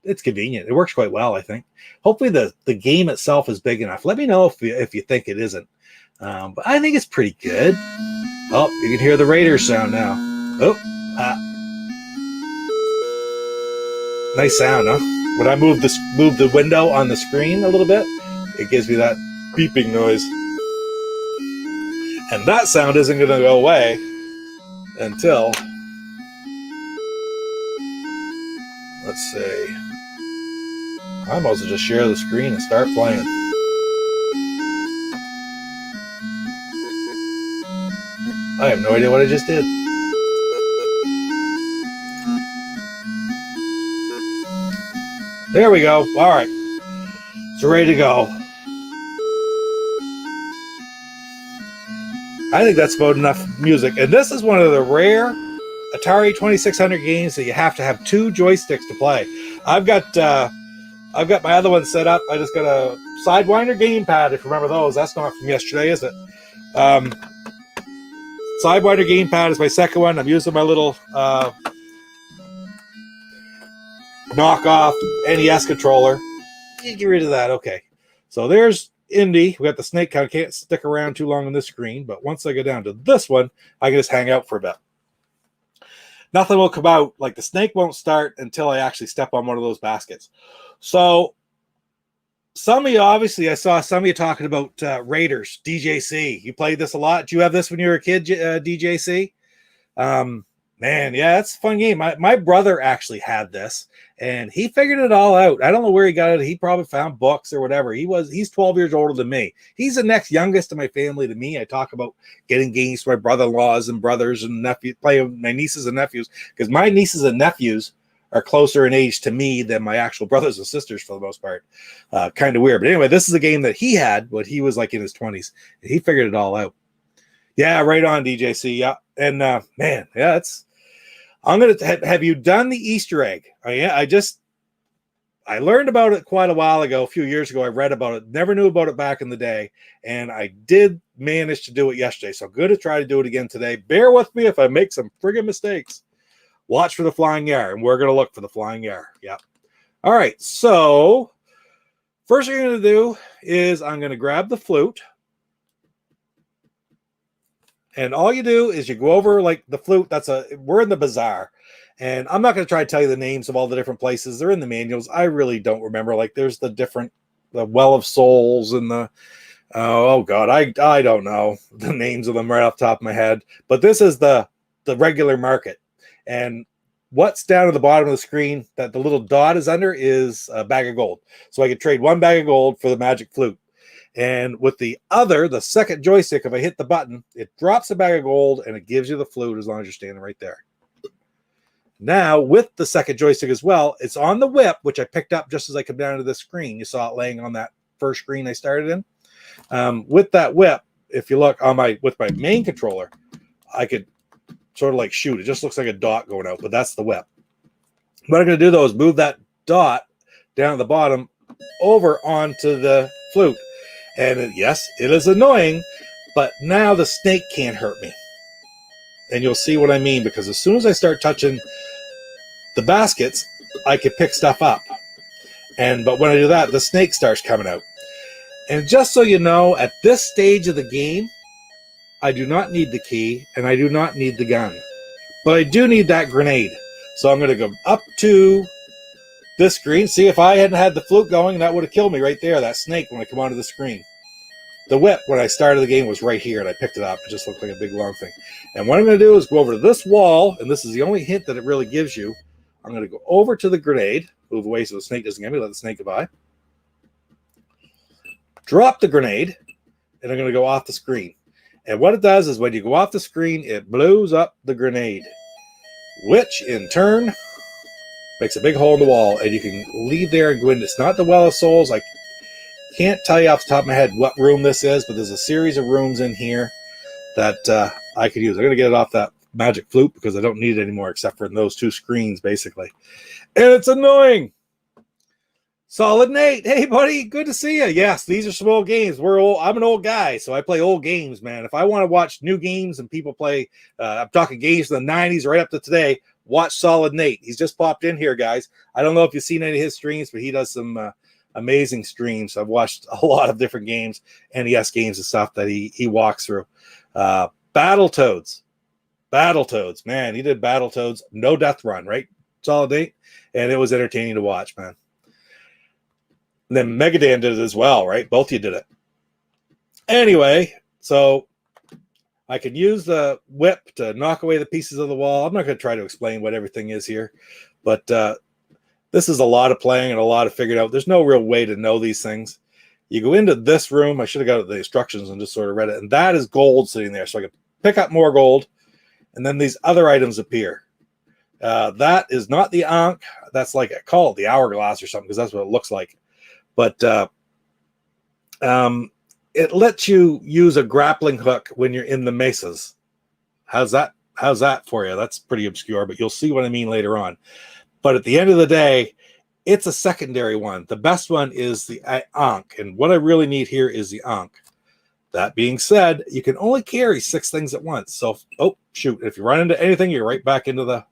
it's convenient. It works quite well, I think. Hopefully the game itself is big enough. Let me know if you think it isn't. But I think it's pretty good. Oh, you can hear the Raiders sound now. Oh, nice sound, huh? When I move the window on the screen a little bit, it gives me that beeping noise. And that sound isn't going to go away until, let's see, I might as well just share the screen and start playing. I have no idea what I just did. There we go. All right. It's ready to go. I think that's about enough music. And this is one of the rare Atari 2600 games that you have to have two joysticks to play. I've got my other one set up. I just got a Sidewinder gamepad, if you remember those. That's not from yesterday, is it? Sidewinder gamepad is my second one. I'm using my little knockoff NES controller. You get rid of that. Okay. So there's Indy. We got the snake. I can't stick around too long on this screen, but once I go down to this one, I can just hang out for a bit. Nothing will come out. Like the snake won't start until I actually step on one of those baskets. So some of you, obviously, I saw some of you talking about Raiders, DJC. You played this a lot. Did you have this when you were a kid, DJC? Man, yeah, it's a fun game. My brother actually had this, and he figured it all out. I don't know where he got it. He probably found books or whatever. He's 12 years older than me. He's the next youngest in my family to me. I talk about getting games to my brother-in-laws and brothers and nephews, play with my nieces and nephews, because my nieces and nephews are closer in age to me than my actual brothers and sisters for the most part. Kind of weird. But anyway, this is a game that he had when he was like in his 20s. He figured it all out. Yeah, right on, DJC. Yeah. And man, yeah, I'm going to have you done the Easter egg? I learned about it quite a while ago, a few years ago. I read about it, never knew about it back in the day. And I did manage to do it yesterday. So I'm going to try to do it again today. Bear with me if I make some friggin' mistakes. Watch for the flying yar, and we're going to look for the flying yar. Yeah. All right. So first thing I'm going to do is I'm going to grab the flute. And all you do is you go over like the flute. We're in the bazaar, and I'm not going to try to tell you the names of all the different places. They're in the manuals. I really don't remember. Like there's the Well of Souls and oh God, I don't know the names of them right off the top of my head. But this is the regular market, and what's down at the bottom of the screen that the little dot is under is a bag of gold. So I could trade one bag of gold for the magic flute. And with the second joystick, if I hit the button, it drops a bag of gold and it gives you the flute as long as you're standing right there. Now, with the second joystick as well, it's on the whip, which I picked up just as I come down to the screen. You saw it laying on that first screen I started in. With that whip, if you look on with my main controller, I could sort of like shoot. It just looks like a dot going out, but that's the whip. What I'm going to do, though, is move that dot down at the bottom over onto the flute. And yes, it is annoying, but now the snake can't hurt me. And you'll see what I mean, because as soon as I start touching the baskets, I can pick stuff up. But when I do that, the snake starts coming out. And just so you know, at this stage of the game, I do not need the key, and I do not need the gun. But I do need that grenade. So I'm going to go up to this screen. See, if I hadn't had the flute going, that would have killed me right there, that snake, when I come onto the screen. The whip, when I started the game, was right here, and I picked it up. It just looked like a big, long thing. And what I'm going to do is go over to this wall, and this is the only hint that it really gives you. I'm going to go over to the grenade, move away so the snake doesn't get me, let the snake go by. Drop the grenade, and I'm going to go off the screen. And what it does is when you go off the screen, it blows up the grenade, which in turn makes a big hole in the wall, and you can leave there and go in. It's not the Well of Souls. I can't tell you off the top of my head what room this is, but there's a series of rooms in here. that I could use. I'm going to get it off that magic flute because I don't need it anymore except for those two screens, basically. And it's annoying. Solid Nate. Hey, buddy. Good to see you. Yes, these are some old games. I'm an old guy, so I play old games, man. If I want to watch new games and people play, I'm talking games from the 90s right up to today, watch Solid Nate. He's just popped in here, guys. I don't know if you've seen any of his streams, but he does some amazing streams. I've watched a lot of different games, NES games and stuff that he walks through. Battletoads. Man, he did Battletoads. No Death Run, right? Solid Nate. And it was entertaining to watch, man. And then Megadan did it as well, right? Both of you did it. Anyway, so I could use the whip to knock away the pieces of the wall. I'm not going to try to explain what everything is here, but this is a lot of playing and a lot of figured out. There's no real way to know these things. You go into this room. I should have got the instructions and just sort of read it. And that is gold sitting there. So I can pick up more gold. And then these other items appear. That is not the Ankh. That's like I call it the hourglass or something because that's what it looks like. But it lets you use a grappling hook when you're in the mesas. How's that for you? That's pretty obscure, but you'll see what I mean later on. But at the end of the day, it's a secondary one. The best one is the Ankh. And what I really need here is the Ankh. That being said, you can only carry 6 things at once. So, oh, shoot. If you run into anything, you're right back into the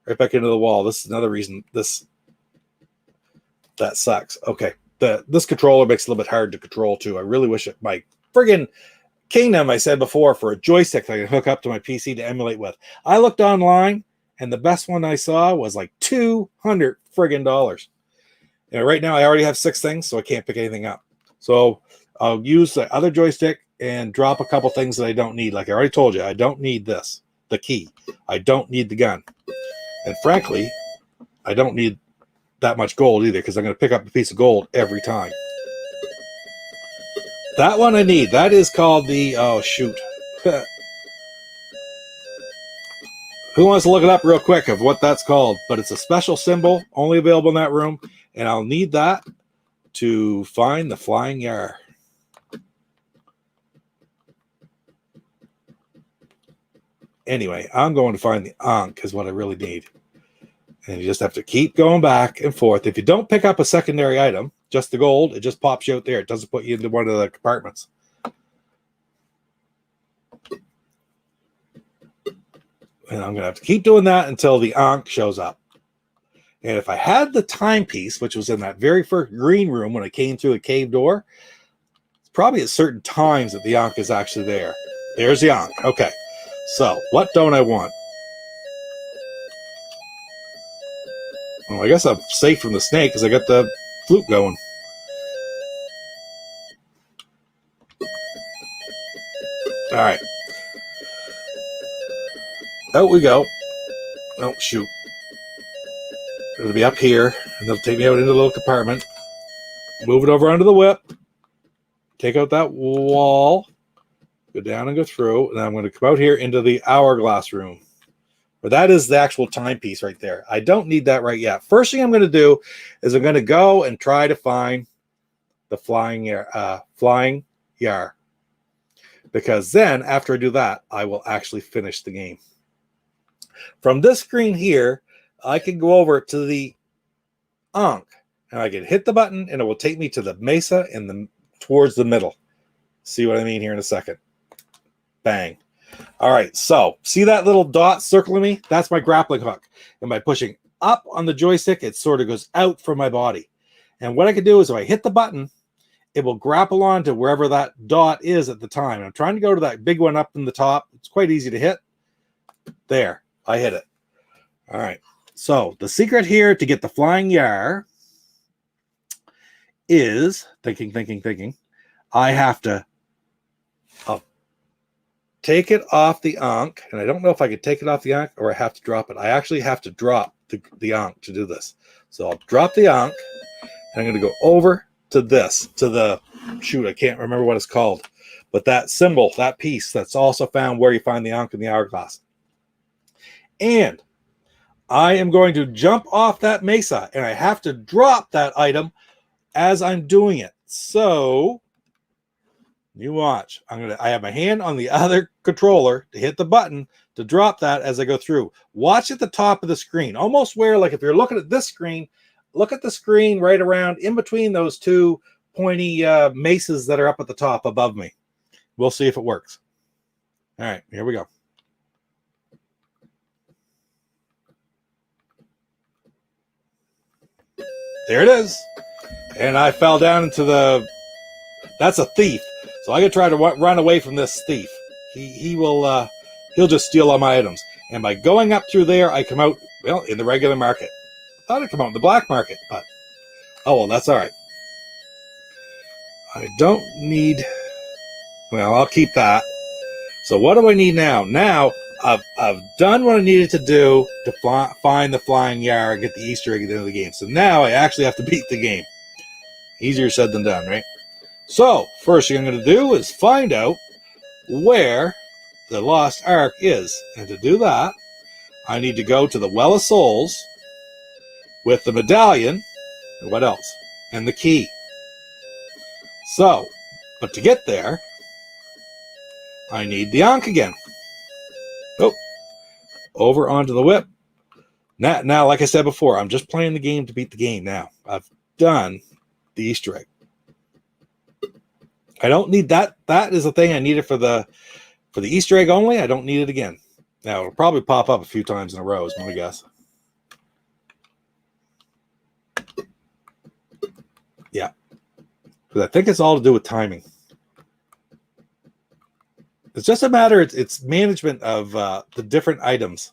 wall. This is another reason that sucks. Okay. This controller makes it a little bit hard to control too. I really wish my friggin' Kingdom, I said before, for a joystick that I can hook up to my PC to emulate with. I looked online and the best one I saw was like $200 friggin'. And right now I already have 6 things, so I can't pick anything up. So I'll use the other joystick and drop a couple things that I don't need. Like I already told you, I don't need this, the key. I don't need the gun. And frankly, I don't need that much gold either because I'm going to pick up a piece of gold every time. That one I need. That is called the, oh shoot. Who wants to look it up real quick of what that's called? But it's a special symbol only available in that room, and I'll need that to find the flying yar. Anyway, I'm going to find the Ankh is what I really need. And you just have to keep going back and forth. If you don't pick up a secondary item, just the gold, it just pops you out there. It doesn't put you into one of the compartments. And I'm going to have to keep doing that until the Ankh shows up. And if I had the timepiece, which was in that very first green room when I came through the cave door, it's probably at certain times that the Ankh is actually there. There's the Ankh. Okay. So, what don't I want? Well, I guess I'm safe from the snake because I got the flute going. All right. Out we go. Oh, shoot. It'll be up here, and they'll take me out into the little compartment. Move it over onto the whip. Take out that wall. Go down and go through. And I'm going to come out here into the hourglass room. But that is the actual timepiece right there. I don't need that right yet. First thing I'm going to do is I'm going to go and try to find the flying yar. Because then, after I do that, I will actually finish the game. From this screen here, I can go over to the Ankh. And I can hit the button, and it will take me to the mesa towards the middle. See what I mean here in a second. Bang. All right, so see that little dot circling me? That's my grappling hook. And by pushing up on the joystick, it sort of goes out from my body. And what I can do is if I hit the button, it will grapple on to wherever that dot is at the time. And I'm trying to go to that big one up in the top. It's quite easy to hit. There, I hit it. All right, so the secret here to get the flying yar is, thinking, I have to take it off the Ankh, and I don't know if I could take it off the Ankh or I have to drop it. I actually have to drop the Ankh to do this. So I'll drop the Ankh, and I'm going to go over to this, to the, shoot, I can't remember what it's called, but that symbol, that piece, that's also found where you find the Ankh in the hourglass. And I am going to jump off that mesa, and I have to drop that item as I'm doing it. So You watch. I have my hand on the other controller to hit the button to drop that as I go through. Watch at the top of the screen, almost where, like if you're looking at this screen, look at the screen right around in between those two pointy maces that are up at the top above me. We'll see if it works. All right, here we go. There it is. And I fell down into the... That's a thief. So I gotta try to run away from this thief. He'll just steal all my items. And by going up through there, I come out, well, in the regular market. I thought I'd come out in the black market, but oh well, that's all right. I don't need... Well, I'll keep that. So what do I need now? Now, I've done what I needed to do to find the flying yar and get the Easter egg at the end of the game. So now I actually have to beat the game. Easier said than done, right? So, first thing I'm going to do is find out where the Lost Ark is. And to do that, I need to go to the Well of Souls with the medallion, and what else? And the key. So, but to get there, I need the Ankh again. Oh, over onto the whip. Now, like I said before, I'm just playing the game to beat the game now. I've done the Easter egg. I don't need that. That is the thing I needed for the Easter egg only. I don't need it again. Now, it'll probably pop up a few times in a row, is my guess. Yeah. Because I think it's all to do with timing. It's just a matter, it's management of the different items.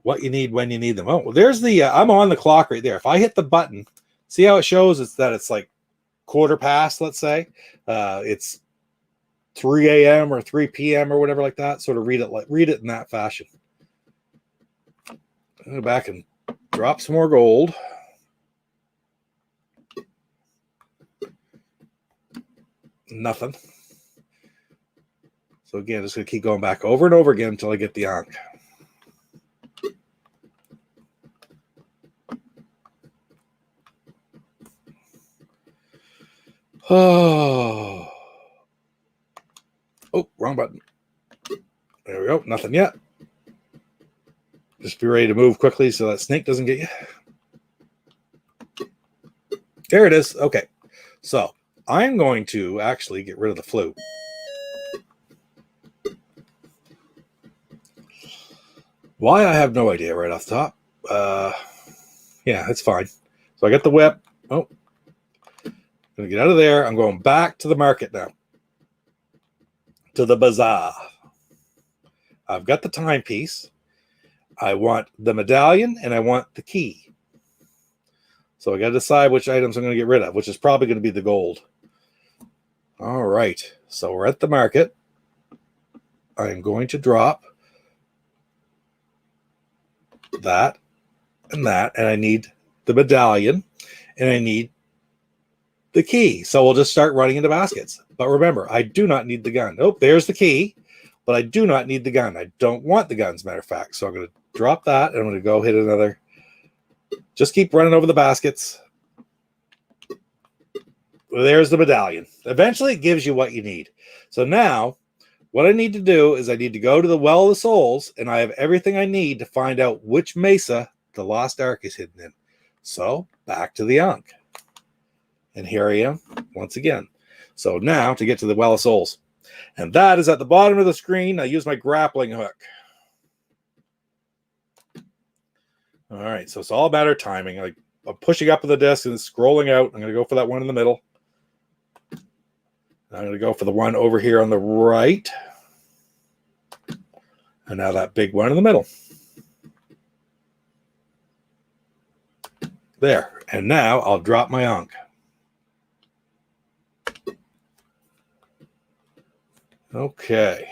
What you need when you need them. Oh, well, there's the, I'm on the clock right there. If I hit the button, see how it shows? It's that it's like quarter past, let's say. It's 3 a.m. or 3 p.m. or whatever like that. Sort of read it in that fashion. Go back and drop some more gold. Nothing. So again, just going to keep going back over and over again until I get the Ankh. Oh, wrong button. There we go. Nothing yet. Just be ready to move quickly so that snake doesn't get you. There it is. Okay. So I'm going to actually get rid of the flute. Why, I have no idea right off the top. Yeah, it's fine. So I got the whip. Oh, going to get out of there. I'm going back to the market now. To the bazaar. I've got the timepiece. I want the medallion and I want the key. So I got to decide which items I'm going to get rid of, which is probably going to be the gold. All right. So we're at the market. I'm going to drop that, and I need the medallion, and I need the key. So we'll just start running into baskets. But remember, I do not need the gun. Oh, there's the key, but I do not need the gun. I don't want the gun, as a matter of fact. So I'm going to drop that, and I'm going to go hit another. Just keep running over the baskets. Well, there's the medallion. Eventually, it gives you what you need. So now, what I need to do is I need to go to the Well of the Souls, and I have everything I need to find out which mesa the Lost Ark is hidden in. So, back to the Ankh. And here I am, once again. So now, to get to the Well of Souls. And that is at the bottom of the screen. I use my grappling hook. All right, so it's all a matter of timing. I'm pushing up to the desk and scrolling out. I'm going to go for that one in the middle. I'm going to go for the one over here on the right. And now that big one in the middle. There. And now I'll drop my Ankh. Okay.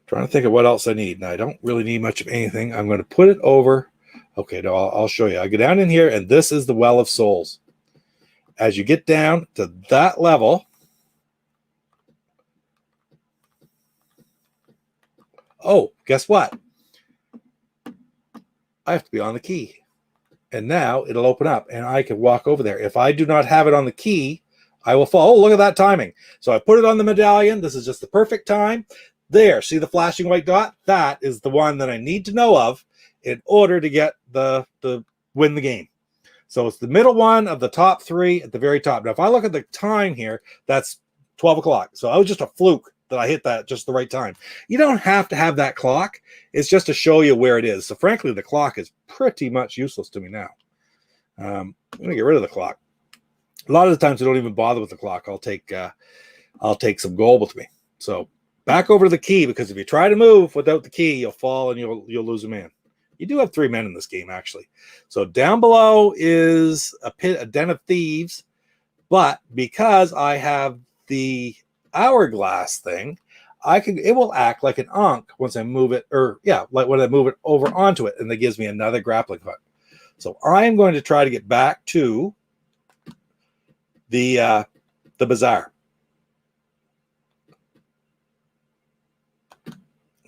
Trying to think of what else I need. Now, I don't really need much of anything. I'm going to put it over. Okay, no, I'll show you. I go down in here, and this is the Well of Souls. As you get down to that level, oh, guess what? I have to be on the key. And now it'll open up, and I can walk over there. If I do not have it on the key, I will fall. Oh, look at that timing. So I put it on the medallion. This is just the perfect time. There, see the flashing white dot? That is the one that I need to know of in order to get the win the game. So it's the middle one of the top three at the very top. Now, if I look at the time here, that's 12 o'clock. So I was just a fluke that I hit that just the right time. You don't have to have that clock. It's just to show you where it is. So frankly, the clock is pretty much useless to me now. I'm going to get rid of the clock. A lot of the times I don't even bother with the clock. I'll take some gold with me. So back over to the key, because if you try to move without the key, you'll fall and you'll lose a man. You do have 3 men in this game, actually. So down below is a den of thieves, but because I have the hourglass thing, it will act like an Ankh once I move it, like when I move it over onto it, and that gives me another grappling hook. So I am going to try to get back to the bazaar.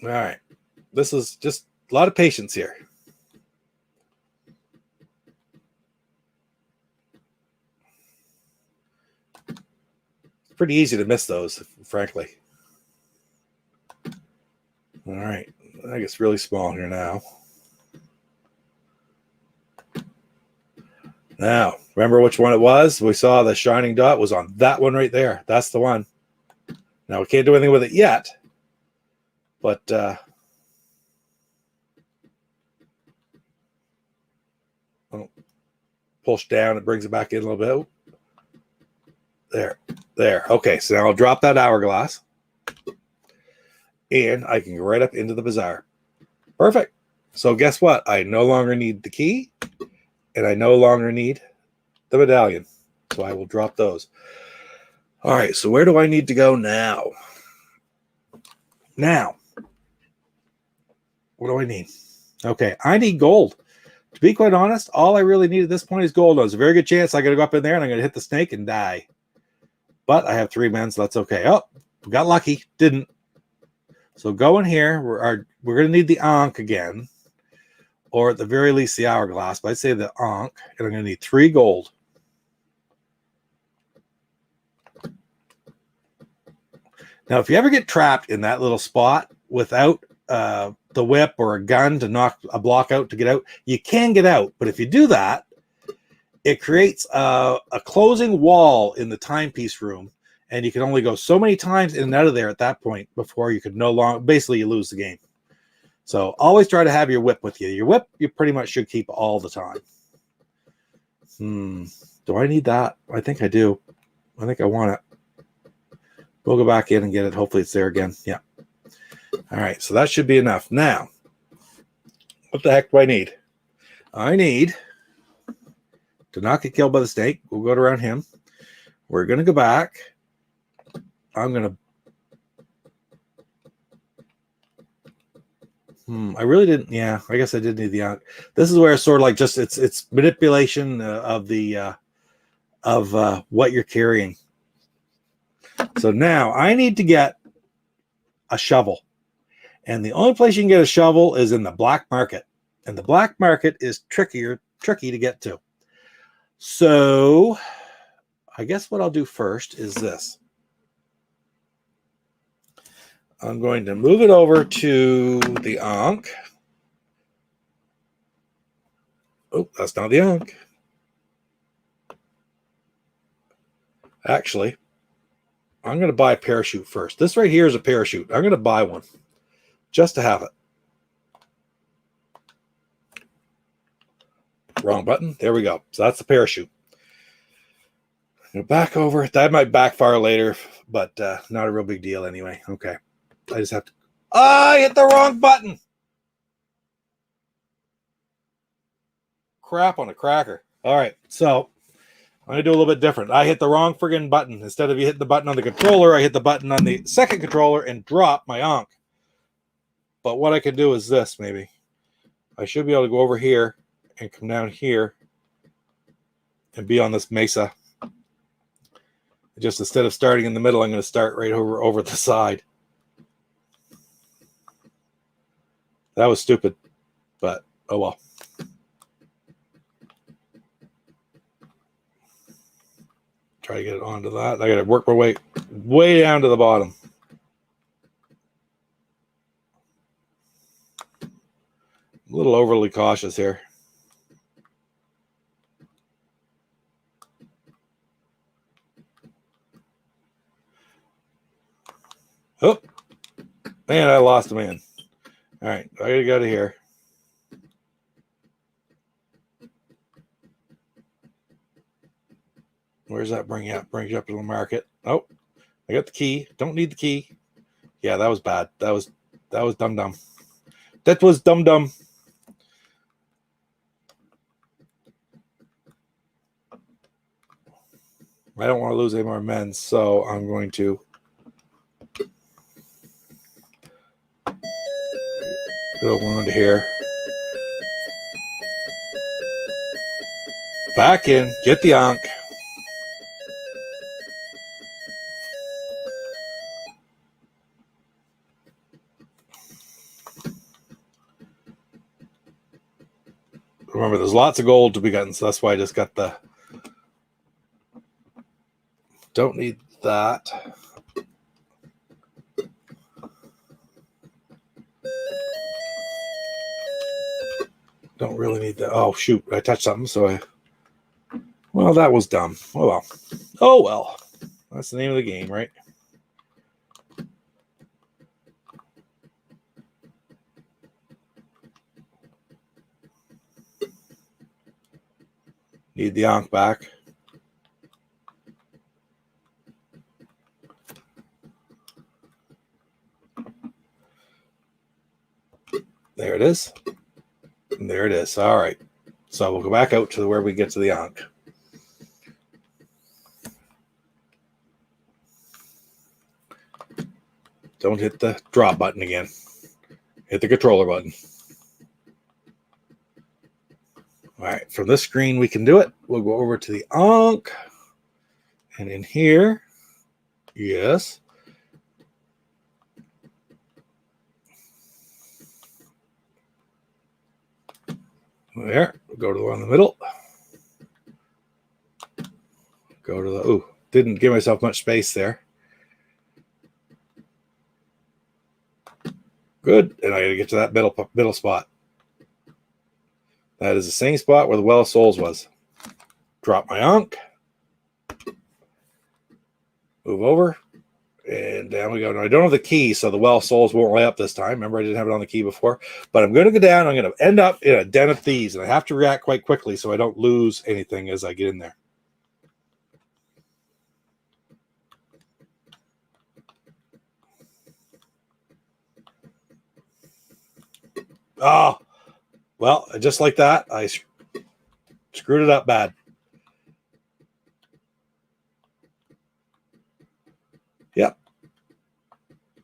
All right. This is just a lot of patience here. It's pretty easy to miss those, frankly. All right. I think it's really small here now. Now, remember which one it was? We saw the shining dot was on that one right there. That's the one. Now, we can't do anything with it yet, but push down, it brings it back in a little bit. There. Okay, so now I'll drop that hourglass, and I can go right up into the bazaar. Perfect. So guess what? I no longer need the key, and I no longer need the medallion. So I will drop those. All right, so where do I need to go now? Now, what do I need? Okay, I need gold. To be quite honest, all I really need at this point is gold. There's a very good chance I got to go up in there and I'm going to hit the snake and die. But I have 3 men, so that's okay. Oh, got lucky. Didn't. So go in here. We're going to need the Ankh again, or at the very least the hourglass. But I'd say the Ankh, and I'm going to need 3 gold. Now, if you ever get trapped in that little spot without the whip or a gun to knock a block out to get out, you can get out. But if you do that, it creates a closing wall in the timepiece room, and you can only go so many times in and out of there at that point before you could no longer, basically you lose the game. So always try to have your whip with you. Your whip, you pretty much should keep all the time. Do I need that? I think I do. I think I want it. We'll go back in and get it. Hopefully it's there again. Yeah. All right. So that should be enough. Now, what the heck do I need? I need to not get killed by the snake. We'll go around him. We're going to go back. I'm going to... I really didn't... Yeah, I guess I did need the... This is where it's sort of like just... It's manipulation of the... what you're carrying. So now I need to get a shovel. And the only place you can get a shovel is in the black market. And the black market is tricky to get to. So I guess what I'll do first is this. I'm going to move it over to the Ankh. Oh, that's not the Ankh. Actually, I'm going to buy a parachute first. This right here is a parachute. I'm going to buy one just to have it. Wrong button. There we go. So that's the parachute. Go back over. That might backfire later, but not a real big deal anyway. Okay. I just have to... I hit the wrong button. Crap on a cracker. All right. So I'm going to do a little bit different. I hit the wrong friggin' button. Instead of you hitting the button on the controller, I hit the button on the second controller and drop my Ankh. But what I can do is this, maybe. I should be able to go over here and come down here and be on this mesa. Just instead of starting in the middle, I'm going to start right over the side. That was stupid, but oh well. Try to get it onto that. I got to work my way down to the bottom. A little overly cautious here. Oh, man, I lost a man. All right, I got to go to here. Where's that bring you up? Brings you up to the market. Oh, I got the key. Don't need the key. Yeah, that was bad. That was dumb. That was dumb. I don't want to lose any more men, so I'm going to go on to here. Back in. Get the Ankh. Remember, there's lots of gold to be gotten, so that's why I just got the... Don't need that. Don't really need that. Oh, shoot. I touched something, so I... Well, that was dumb. Oh, well. Oh, well. That's the name of the game, right? Need the Ankh back. There it is. And there it is. All right. So we'll go back out to where we get to the Ankh. Don't hit the drop button again. Hit the controller button. All right. From this screen, we can do it. We'll go over to the Ankh. And in here, yes. There. We'll go to the one in the middle. Go to the... Ooh, didn't give myself much space there. Good. And I got to get to that middle spot. That is the same spot where the Well of Souls was. Drop my Ankh. Move over. And down we go. Now, I don't have the key, so the Well of Souls won't light up this time. Remember, I didn't have it on the key before. But I'm going to go down. I'm going to end up in a den of thieves. And I have to react quite quickly so I don't lose anything as I get in there. Oh, well, just like that, I screwed it up bad. Yep.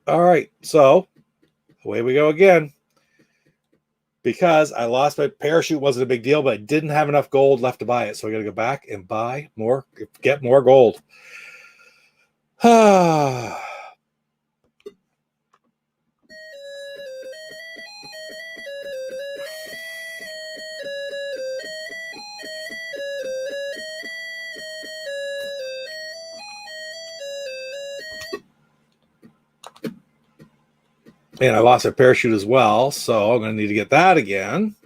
All right, so away we go again. Because I lost my parachute, wasn't a big deal, but I didn't have enough gold left to buy it, so I got to go back and buy more, get more gold. And I lost a parachute as well, so I'm going to need to get that again.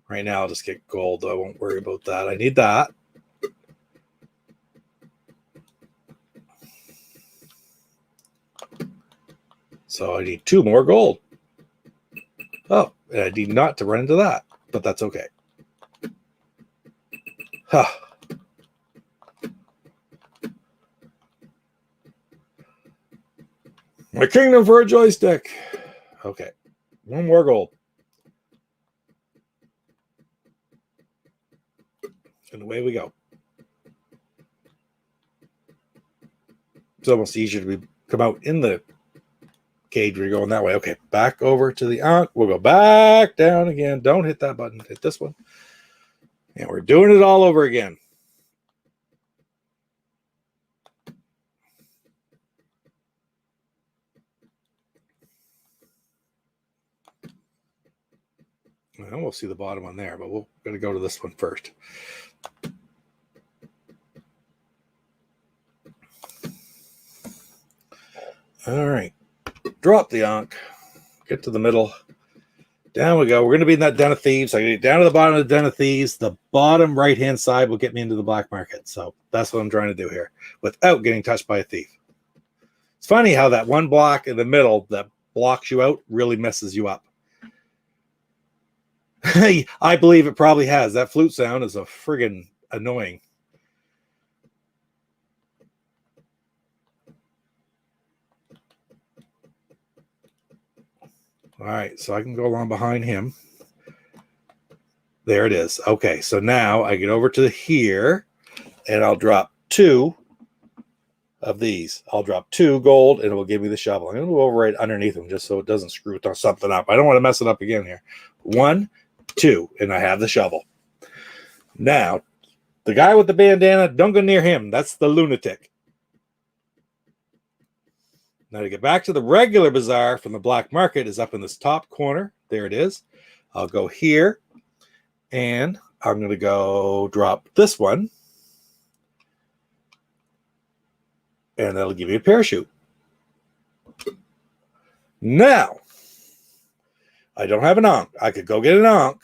Right now, I'll just get gold. I won't worry about that. I need that. So I need 2 more gold. Oh, and I need not to run into that, but that's okay. Huh. My kingdom for a joystick. Okay. 1 more gold. And away we go. It's almost easier to come out in the cage when you're going that way. Okay, back over to the Ankh. We'll go back down again. Don't hit that button. Hit this one. And we're doing it all over again. Well, we'll see the bottom one there, but we're going to go to this one first. All right. Drop the Ankh. Get to the middle. Down we go. We're going to be in that den of thieves. I get down to the bottom of the den of thieves. The bottom right-hand side will get me into the black market. So that's what I'm trying to do here without getting touched by a thief. It's funny how that one block in the middle that blocks you out really messes you up. I believe it probably has. That flute sound is a friggin' annoying. All right, so I can go along behind him. There it is. Okay, so now I get over to here, and I'll drop 2 of these. I'll drop 2 gold, and it will give me the shovel. I'm going to go over right underneath them just so it doesn't screw something up. I don't want to mess it up again here. 1, 2, and I have the shovel. Now, the guy with the bandana, don't go near him. That's the lunatic. Now to get back to the regular bazaar from the black market is up in this top corner. There it is. I'll go here, and I'm going to go drop this one, and that'll give you a parachute. Now, I don't have an Ankh. I could go get an Ankh,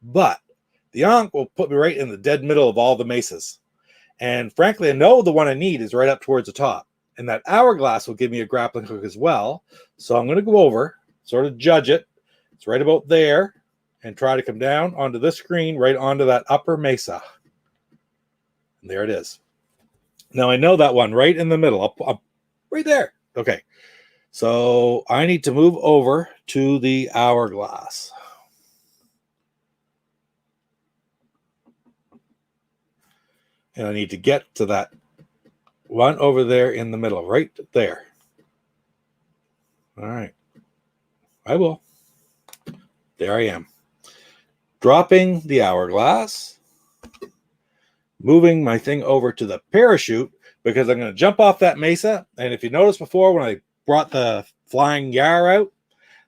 but the Ankh will put me right in the dead middle of all the mesas. And frankly, I know the one I need is right up towards the top. And that hourglass will give me a grappling hook as well. So I'm going to go over, sort of judge it. It's right about there. And try to come down onto this screen, right onto that upper mesa. And there it is. Now I know that one right in the middle. Up right there. Okay. So I need to move over to the hourglass. And I need to get to that one over there in the middle, right there. All right. I will. There I am. Dropping the hourglass. Moving my thing over to the parachute because I'm going to jump off that mesa. And if you noticed before when I brought the flying yar out,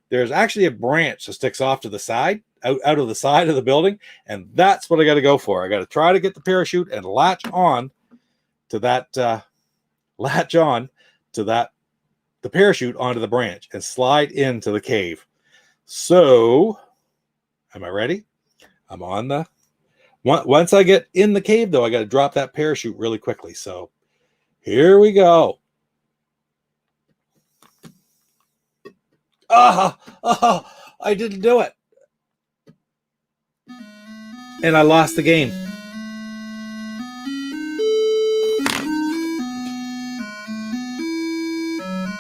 there's actually a branch that sticks off to the side, out of the side of the building. And that's what I got to go for. I got to try to get the parachute and latch on to that, the parachute onto the branch and slide into the cave. So, am I ready? I'm on the, once I get in the cave though, I got to drop that parachute really quickly. So, here we go. Oh, I didn't do it. And I lost the game.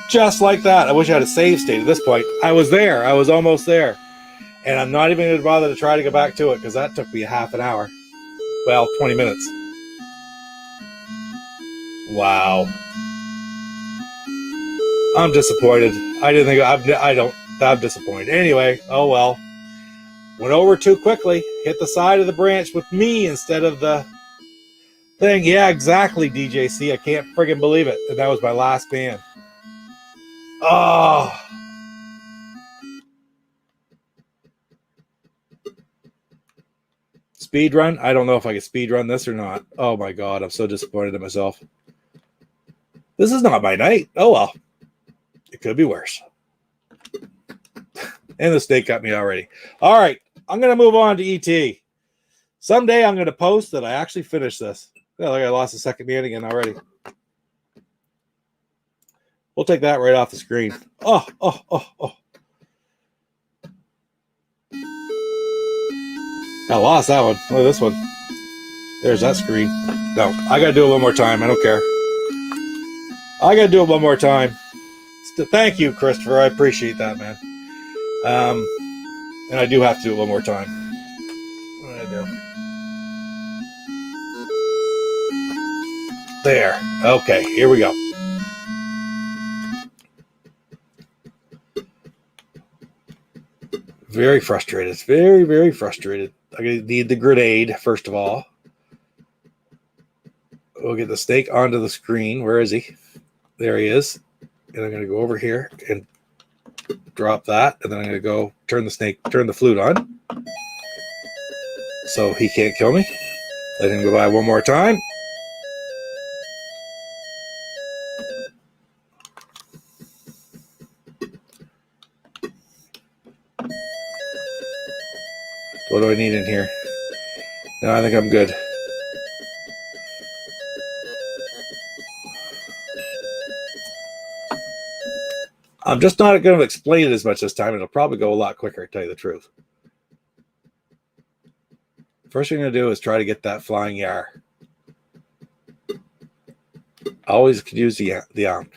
Just like that. I wish I had a save state at this point. I was there. I was almost there. And I'm not even going to bother to try to go back to it because that took me a half an hour. Well, 20 minutes. Wow. I'm disappointed. I didn't think I'm disappointed. Anyway, oh well. Went over too quickly. Hit the side of the branch with me instead of the thing. Yeah, exactly, DJC. I can't friggin' believe it. And that was my last band. Oh. Speed run? I don't know if I can speed run this or not. Oh my God, I'm so disappointed in myself. This is not my night. Oh well. It could be worse. And the snake got me already. All right, I'm going to move on to ET. Someday I'm going to post that I actually finished this. Yeah, like I lost a second band again already. We'll take that right off the screen. Oh. I lost that one. Look at this one. There's that screen. No, I got to do it one more time. I don't care. I got to do it one more time. Thank you, Christopher. I appreciate that, man. And I do have to do it one more time. What did I do? There. Okay, here we go. Very frustrated. Very, very frustrated. I need the grenade, first of all. We'll get the snake onto the screen. Where is he? There he is. And I'm going to go over here and drop that. And then I'm going to go turn the flute on. So he can't kill me. Let him go by one more time. What do I need in here? No, I think I'm good. I'm just not going to explain it as much this time. It'll probably go a lot quicker, to tell you the truth. First thing I'm going to do is try to get that flying yar. Always could use the Ankh.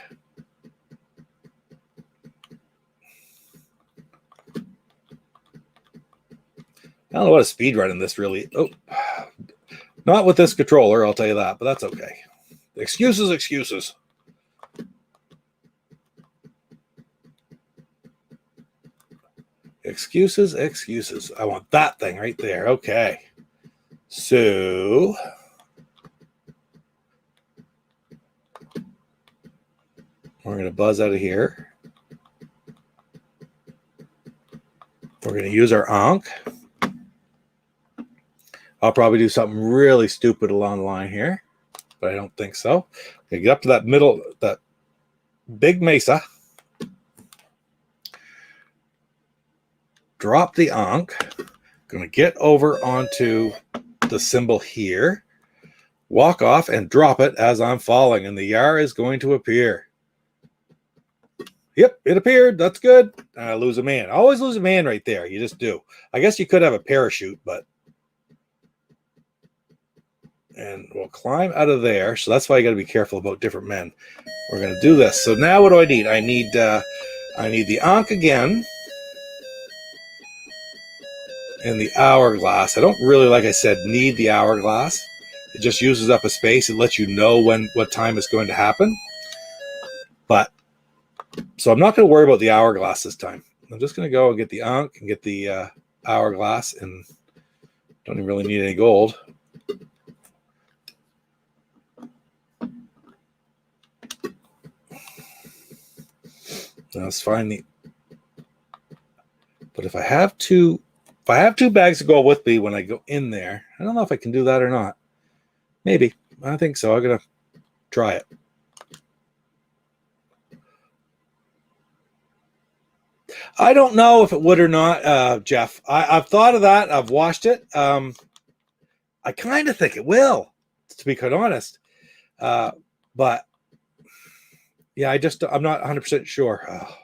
I don't know what a speed run in this really. Oh, not with this controller, I'll tell you that, but that's okay. Excuses, excuses. Excuses, excuses. I want that thing right there. Okay. So we're going to buzz out of here. We're going to use our Ankh. I'll probably do something really stupid along the line here, but I don't think so. Okay, get up to that middle, that big mesa. Drop the Ankh. Going to get over onto the symbol here. Walk off and drop it as I'm falling, and the yar is going to appear. Yep, it appeared. That's good. I lose a man. I always lose a man right there. You just do. I guess you could have a parachute, but... And we'll climb out of there. So that's why you got to be careful about different men. We're going to do this. So now what do I need? I need the Ankh again. And the hourglass. I don't really, like I said, need the hourglass. It just uses up a space. It lets you know what time is going to happen. But, so I'm not going to worry about the hourglass this time. I'm just going to go and get the Ankh and get the hourglass, and don't even really need any gold. Now let's find the... But if I have two bags to go with me when I go in there, I don't know if I can do that or not. Maybe. I think so. I'm going to try it. I don't know if it would or not, Jeff. I've thought of that. I've watched it. I kind of think it will, to be quite honest. But yeah, I'm not 100% sure. Oh.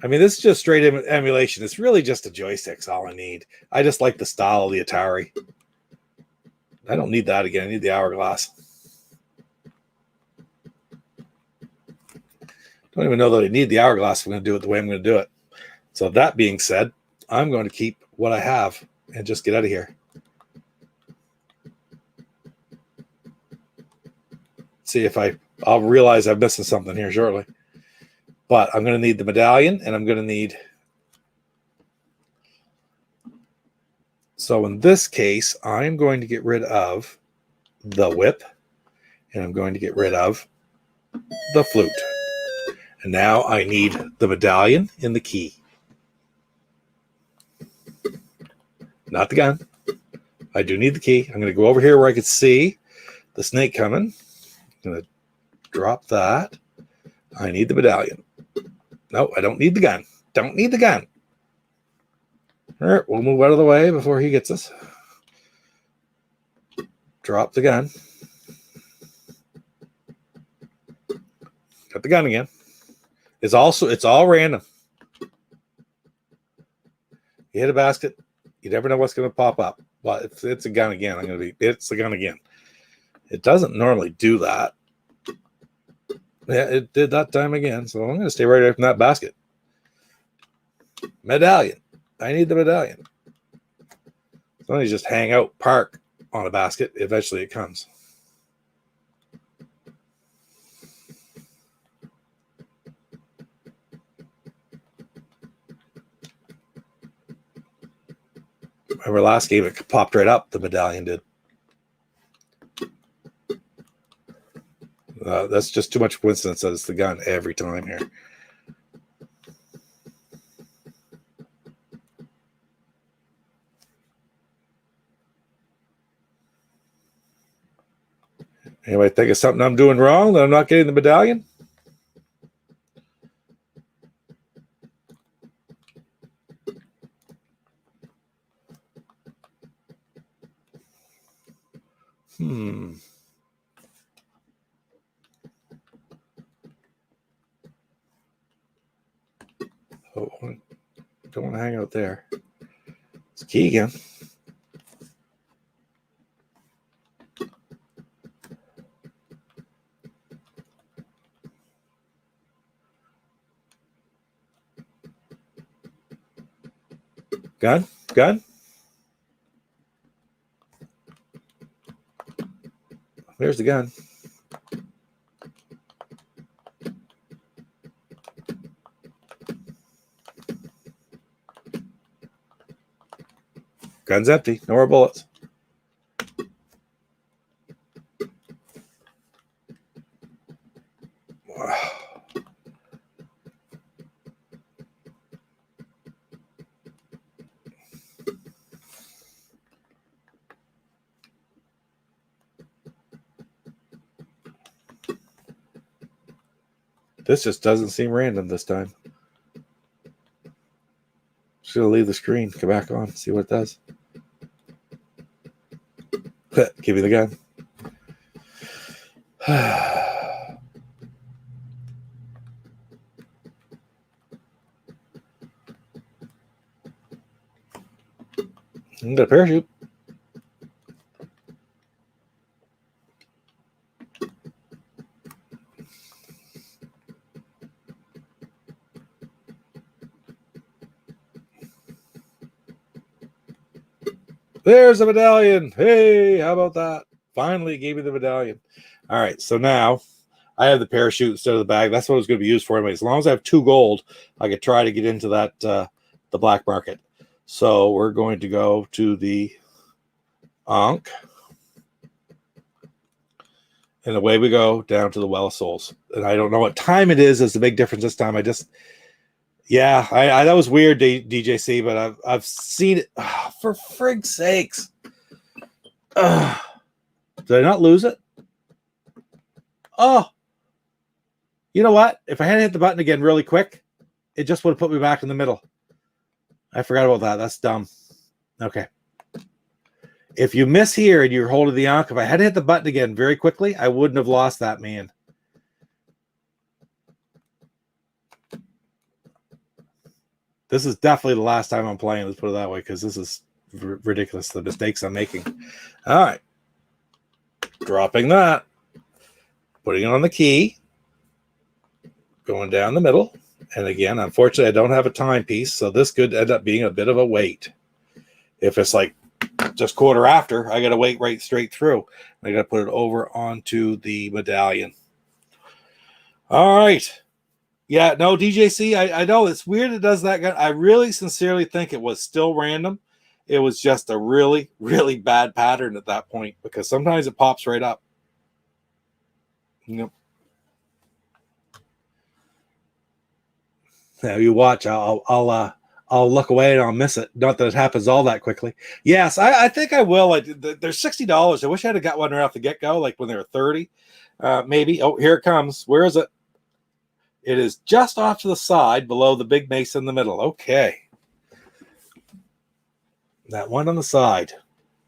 I mean, this is just straight emulation. It's really just a joystick's all I need. I just like the style of the Atari. I don't need that again. I need the hourglass. Don't even know that I need the hourglass if I'm going to do it the way I'm going to do it. So that being said, I'm going to keep what I have and just get out of here. See if I'll realize I'm missing something here shortly. But I'm going to need the medallion, and I'm going to need... So in this case, I'm going to get rid of the whip, and I'm going to get rid of the flute. And now I need the medallion and the key. Not the gun. I do need the key. I'm going to go over here where I can see the snake coming. I'm going to drop that. I need the medallion. No, I don't need the gun. Don't need the gun. All right, we'll move out of the way before he gets us. Drop the gun. Got the gun again. It's all random. You hit a basket, you never know what's going to pop up. Well, if it's a gun again, it's a gun again. It doesn't normally do that. Yeah, it did that time again. So I'm going to stay right away from that basket. Medallion. I need the medallion. Don't you just hang out, park on a basket. Eventually it comes. Remember last game, it popped right up. The medallion did. That's just too much coincidence that it's the gun every time here. Anybody think of something I'm doing wrong that I'm not getting the medallion? Oh, don't want to hang out there. It's key again. Gun? There's the gun. Gun's empty. No more bullets. Wow. This just doesn't seem random this time. Just gonna leave the screen, come back on, see what it does. Give me the gun. I got a parachute. There's a medallion. Hey, how about that? Finally gave me the medallion. All right, so now I have the parachute instead of the bag. That's what it was going to be used for anyway. As long as I have 2 gold, I could try to get into that the black market. So we're going to go to the Ankh. And away we go down to the Well of Souls. And I don't know what time it is. There's a big difference this time. I that was weird, DJC, but I've seen it. Oh, for frig's sakes. Did I not lose it? Oh. You know what? If I hadn't hit the button again really quick, it just would have put me back in the middle. I forgot about that. That's dumb. Okay. If you miss here and you're holding the Ankh, if I hadn't hit the button again very quickly, I wouldn't have lost that man. This is definitely the last time I'm playing. Let's put it that way, because this is ridiculous, the mistakes I'm making. All right. Dropping that. Putting it on the key. Going down the middle. And again, unfortunately, I don't have a timepiece, so this could end up being a bit of a wait. If it's like just quarter after, I got to wait right straight through. I got to put it over onto the medallion. All right. Yeah, no, DJC, I know it's weird it does that. I really sincerely think it was still random. It was just a really, really bad pattern at that point, because sometimes it pops right up. Yep. Now you watch. I'll look away and I'll miss it. Not that it happens all that quickly. Yes, I think I will. There's $60. I wish I had got one right off the get-go, like when they were 30. Maybe. Oh, here it comes. Where is it? It is just off to the side below the big mace in the middle. Okay. That one on the side.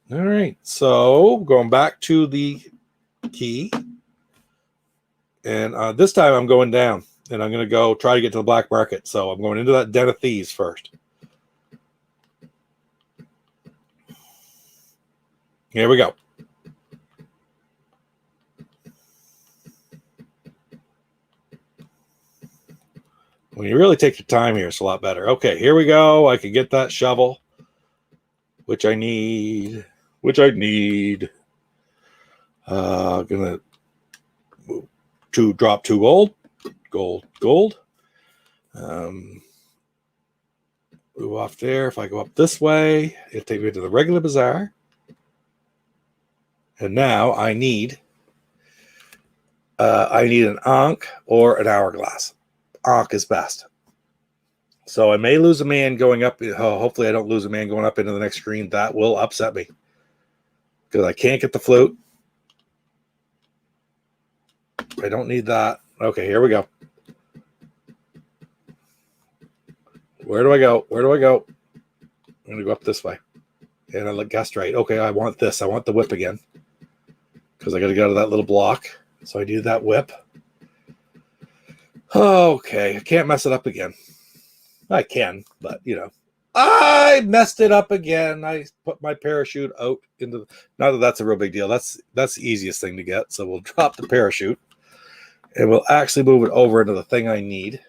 All right. So going back to the key. And this time I'm going down. And I'm going to go try to get to the black market. So I'm going into that den of thieves first. Here we go. When you really take your time here, it's a lot better. Okay, here we go. I can get that shovel, which I need. Gonna drop 2 gold. Gold. Move off there. If I go up this way, it'll take me to the regular bazaar. And now I need an Ankh or an hourglass. Ankh is best. So I may lose a man going up. Hopefully I don't lose a man going up into the next screen. That will upset me, because I can't get the flute. I don't need that. Okay, here we go. Where do I go? I'm going to go up this way. And I guessed right. Okay, I want this. I want the whip again. because I got to get out of that little block. So I do that whip. Okay, I can't mess it up again. I can, but I messed it up again. I put my parachute out into. Not that that's a real big deal. That's the easiest thing to get. So we'll drop the parachute, and we'll actually move it over into the thing I need.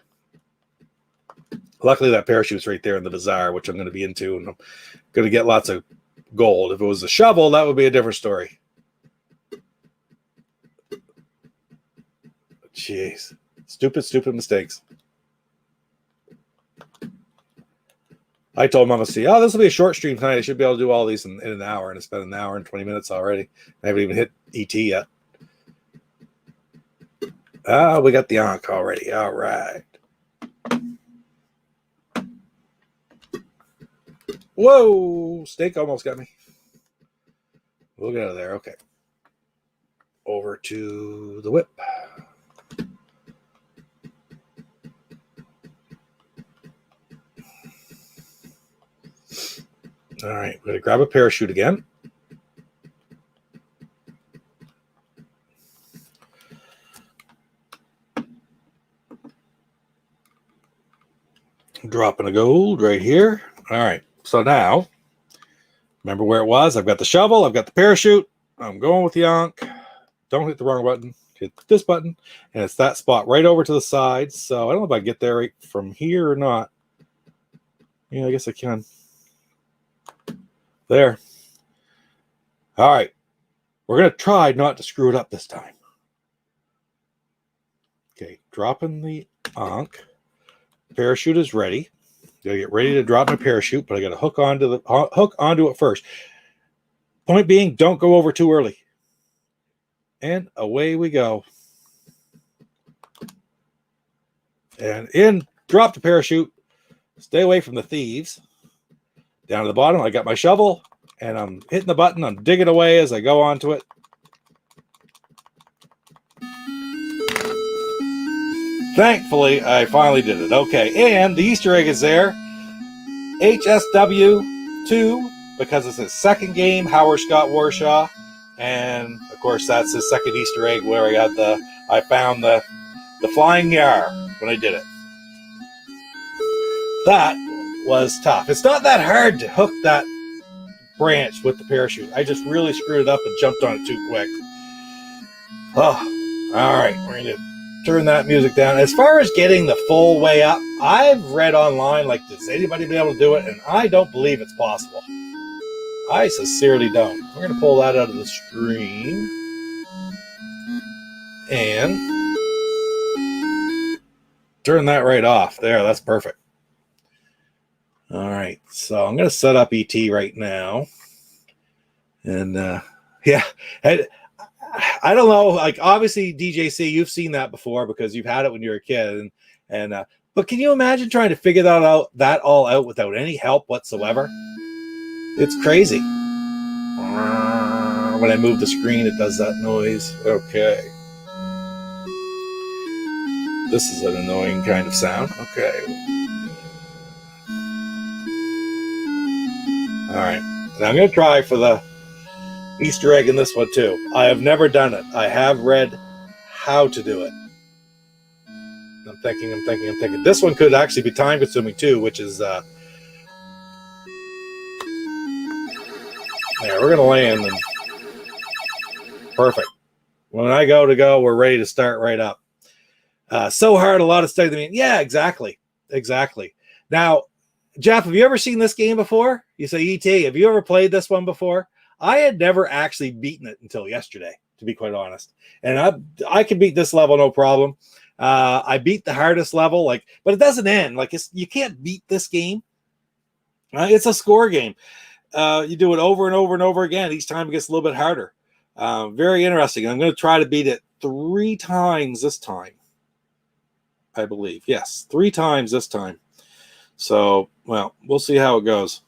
Luckily, that parachute's right there in the bazaar, which I'm going to be into, and I'm going to get lots of gold. If it was a shovel, that would be a different story. Jeez. Stupid mistakes. I told Mama C, this will be a short stream tonight. I should be able to do all these in an hour, and it's been an hour and 20 minutes already. I haven't even hit ET yet. We got the Ankh already. All right. Whoa! Snake almost got me. We'll get out of there. Okay. Over to the whip. All right, we're going to grab a parachute again. Dropping a gold right here. All right, so now, remember where it was? I've got the shovel, I've got the parachute. I'm going with the Ankh. Don't hit the wrong button. Hit this button, and it's that spot right over to the side. So I don't know if I get there right from here or not. Yeah, I guess I can. There. All right. We're going to try not to screw it up this time. Okay, dropping the Ankh. Parachute is ready. Got to get ready to drop my parachute, but I got to hook onto it first. Point being, don't go over too early. And away we go. And in, drop the parachute. Stay away from the thieves. Down to the bottom, I got my shovel, and I'm hitting the button. I'm digging away as I go onto it. Thankfully, I finally did it. Okay, and the Easter egg is there. HSW2, because it's his second game, Howard Scott Warshaw. And, of course, that's his second Easter egg where I found the flying yar when I did it. That was tough. It's not that hard to hook that branch with the parachute. I just really screwed it up and jumped on it too quick. Oh, all right. We're going to turn that music down. As far as getting the full way up, I've read online, like, does anybody be able to do it? And I don't believe it's possible. I sincerely don't. We're going to pull that out of the screen. And turn that right off. There, that's perfect. All right, so I'm going to set up ET right now. And, yeah, I don't know. Like, obviously, DJC, you've seen that before because you've had it when you were a kid. But can you imagine trying to figure that all out without any help whatsoever? It's crazy. When I move the screen, it does that noise. Okay. This is an annoying kind of sound. Okay. All right. Now I'm going to try for the Easter egg in this one too. I have never done it. I have read how to do it. I'm thinking. This one could actually be time consuming too, which is there, we're gonna land and perfect. When I go, we're ready to start right up. So hard, a lot of stuff. Yeah, exactly. Now, Jeff, have you ever seen this game before? You say, ET, have you ever played this one before? I had never actually beaten it until yesterday, to be quite honest. And I can beat this level no problem. I beat the hardest level, but it doesn't end. You can't beat this game. It's a score game. You do it over and over and over again. Each time it gets a little bit harder. Very interesting. I'm going to try to beat it 3 times this time, I believe. Yes, 3 times this time. So, well, we'll see how it goes.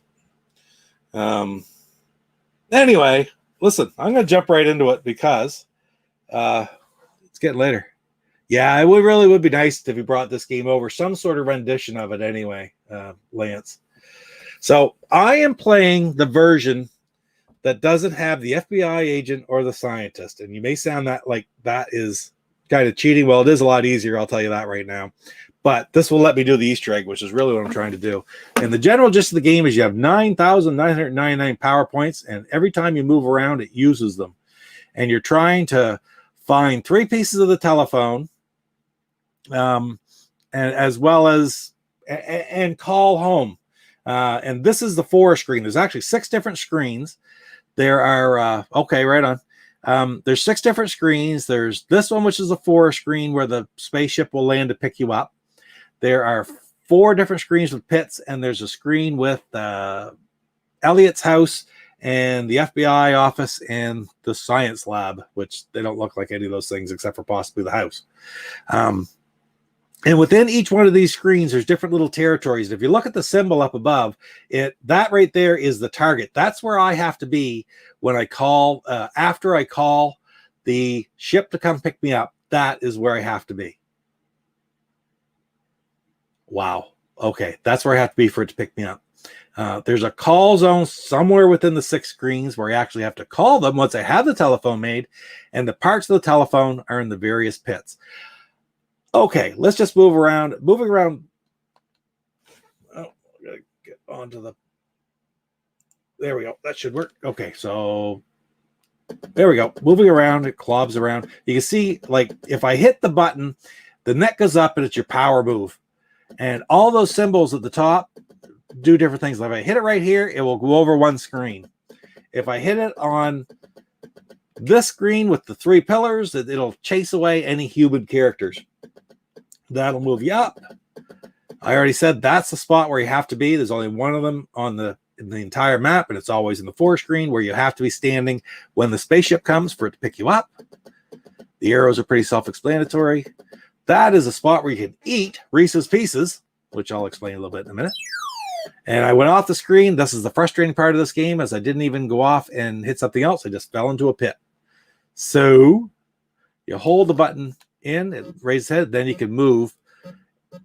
Anyway, listen, I'm going to jump right into it because it's getting later. Yeah, it would be nice if you brought this game over, some sort of rendition of it anyway, Lance. So I am playing the version that doesn't have the FBI agent or the scientist. And you may sound that like that is kind of cheating. Well, it is a lot easier, I'll tell you that right now. But this will let me do the Easter egg, which is really what I'm trying to do. And the general gist of the game is you have 9,999 power points, and every time you move around, it uses them. And you're trying to find 3 pieces of the telephone, and as well as and call home. And this is the 4 screen. There's actually 6 different screens. There are okay, right on. There's 6 different screens. There's this one, which is a 4 screen where the spaceship will land to pick you up. There are 4 different screens with pits, and there's a screen with Elliot's house and the FBI office and the science lab, which they don't look like any of those things except for possibly the house. And within each one of these screens, there's different little territories. If you look at the symbol up above, that right there is the target. That's where I have to be when I call, after I call the ship to come pick me up. That is where I have to be. Wow. Okay, that's where I have to be for it to pick me up. There's a call zone somewhere within the 6 screens where I actually have to call them once I have the telephone made, and the parts of the telephone are in the various pits. Okay, let's just move around. Moving around. Oh, I gotta get onto the. There we go. That should work. Okay, so there we go. Moving around, it clobs around. You can see, like, if I hit the button, the net goes up and it's your power move. And all those symbols at the top do different things. Like if I hit it right here, it will go over 1 screen. If I hit it on this screen with the 3 pillars, it'll chase away any human characters. That'll move you up. I already said that's the spot where you have to be. There's only one of them in the entire map, and it's always in the 4 screen where you have to be standing when the spaceship comes for it to pick you up. The arrows are pretty self-explanatory. That is a spot where you can eat Reese's Pieces, which I'll explain a little bit in a minute. And I went off the screen. This is the frustrating part of this game, as I didn't even go off and hit something else. I just fell into a pit. So you hold the button in, it raises head, then you can move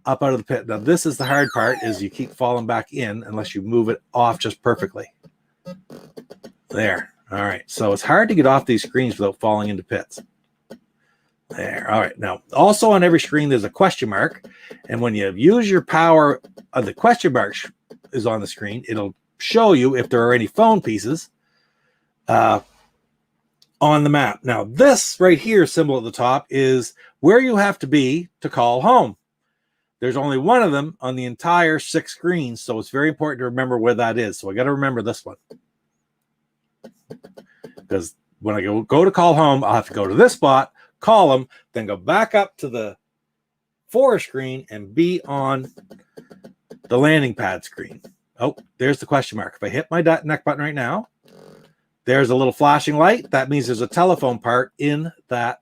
up out of the pit. Now this is the hard part, is you keep falling back in unless you move it off just perfectly. There. All right. So it's hard to get off these screens without falling into pits. There. All right. Now, also on every screen, there's a question mark. And when you use your power, the question mark is on the screen. It'll show you if there are any phone pieces on the map. Now, this right here symbol at the top is where you have to be to call home. There's only one of them on the entire 6 screens, so it's very important to remember where that is. So I got to remember this one. Because when I go to call home, I'll have to go to this spot, call them, then go back up to the 4 screen and be on the landing pad screen. Oh, there's the question mark. If I hit my neck button right now, there's a little flashing light. That means there's a telephone part in that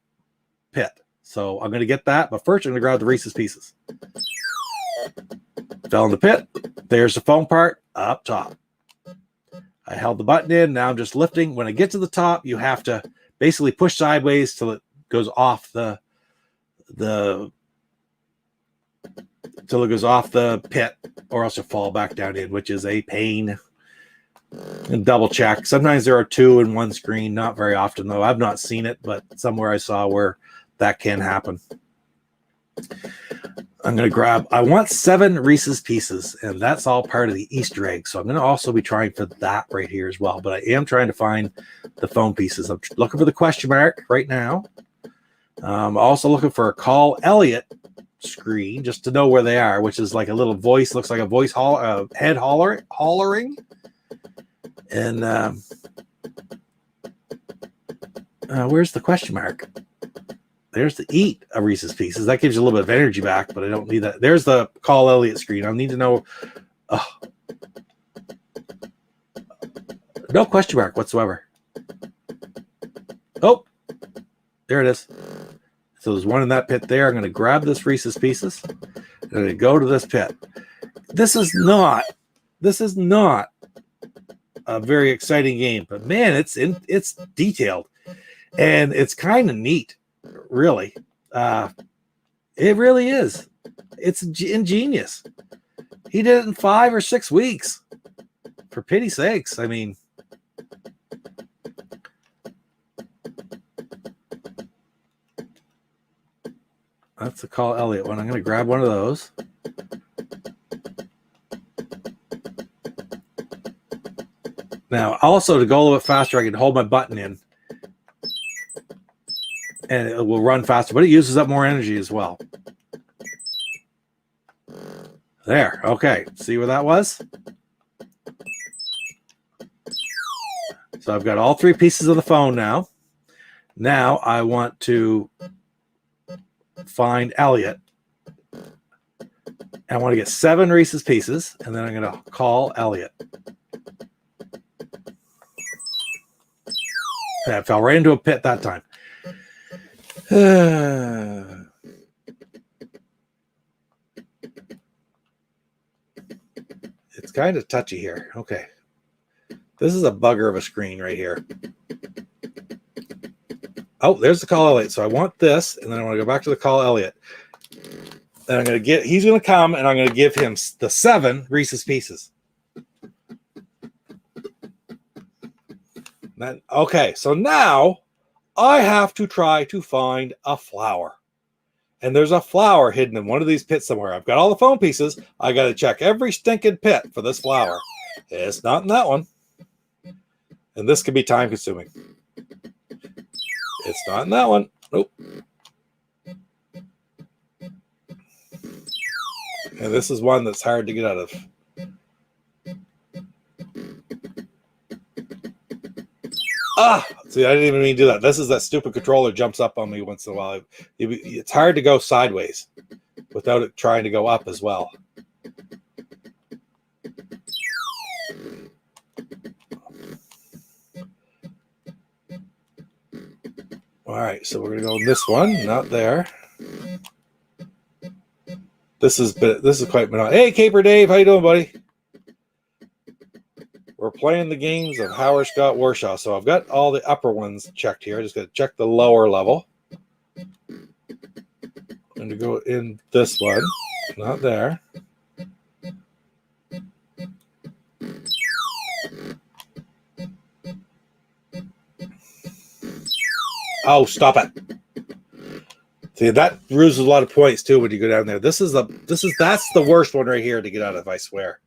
pit. So I'm going to get that, but first I'm going to grab the Reese's Pieces. Fell in the pit. There's the phone part up top. I held the button in. Now I'm just lifting. When I get to the top, you have to basically push sideways till it goes off the pit, or else you'll fall back down in, which is a pain. And double check. Sometimes there are 2 in 1 screen. Not very often, though. I've not seen it, but somewhere I saw where that can happen. I'm going to grab, I want 7 Reese's Pieces, and that's all part of the Easter egg. So I'm going to also be trying for that right here as well. But I am trying to find the phone pieces. I'm looking for the question mark right now. I'm also looking for a call Elliot screen just to know where they are, which is like a little voice, looks like a voice head hollering. And where's the question mark? There's the eat a Reese's Pieces. That gives you a little bit of energy back, but I don't need that. There's the call Elliot screen. I need to know. No question mark whatsoever. Oh, there it is. So there's one in that pit there. I'm going to grab this Reese's Pieces. I'm going to go to this pit. This is not a very exciting game, but man, it's detailed and it's kind of neat. Really, it really is. It's ingenious. He did it in 5 or 6 weeks. For pity's sakes, I mean, That's the Call Elliot one. I'm going to grab one of those. Now, also to go a little bit faster, I can hold my button in and it will run faster, but it uses up more energy as well. There. Okay. See where that was? So I've got all 3 pieces of the phone now. Now I want to find Elliot. I want to get 7 Reese's Pieces, and then I'm going to call Elliot. Yeah, I fell right into a pit that time. It's kind of touchy here. Okay. This is a bugger of a screen right here. Oh, there's the Call Elliot. So I want this, and then I want to go back to the Call Elliot. And I'm going to he's going to come, and I'm going to give him the 7 Reese's Pieces. Then, okay, so now I have to try to find a flower. And there's a flower hidden in one of these pits somewhere. I've got all the phone pieces. I got to check every stinking pit for this flower. It's not in that one. And this can be time consuming. It's not in that one. Nope. And this is one that's hard to get out of. See, I didn't even mean to do that. This is that stupid controller jumps up on me once in a while. It's hard to go sideways without it trying to go up as well. All right, so we're going to go in this one, not there. This is quite monotonous. Hey, Caper Dave, how you doing, buddy? We're playing the games of Howard Scott Warshaw. So I've got all the upper ones checked here. I just got to check the lower level. And to go in this one, not there. Oh, stop it. See, that loses a lot of points too when you go down there. That's the worst one right here to get out of, I swear.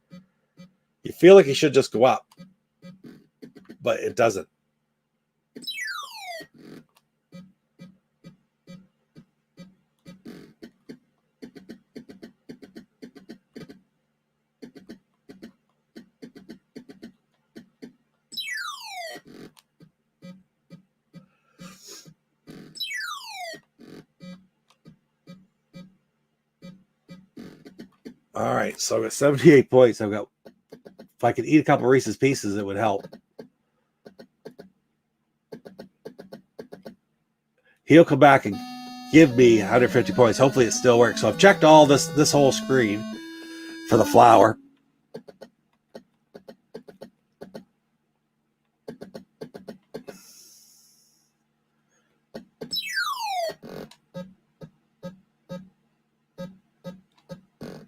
You feel like you should just go up, but it doesn't. All right, so I've got 78 points. I've got, if I could eat a couple of Reese's Pieces, it would help. He'll come back and give me 150 points. Hopefully it still works. So I've checked all this whole screen for the flower.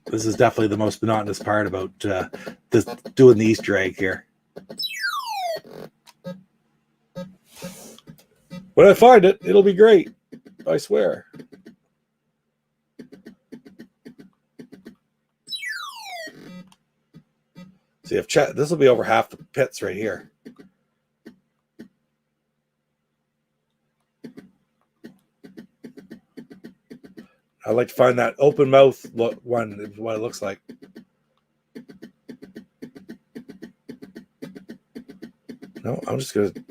This is definitely the most monotonous part about doing the Easter egg here. When I find it, it'll be great. I swear. See, I've checked. This will be over half the pits right here. I'd like to find that open mouth one, is what it looks like. No, I'm just going to...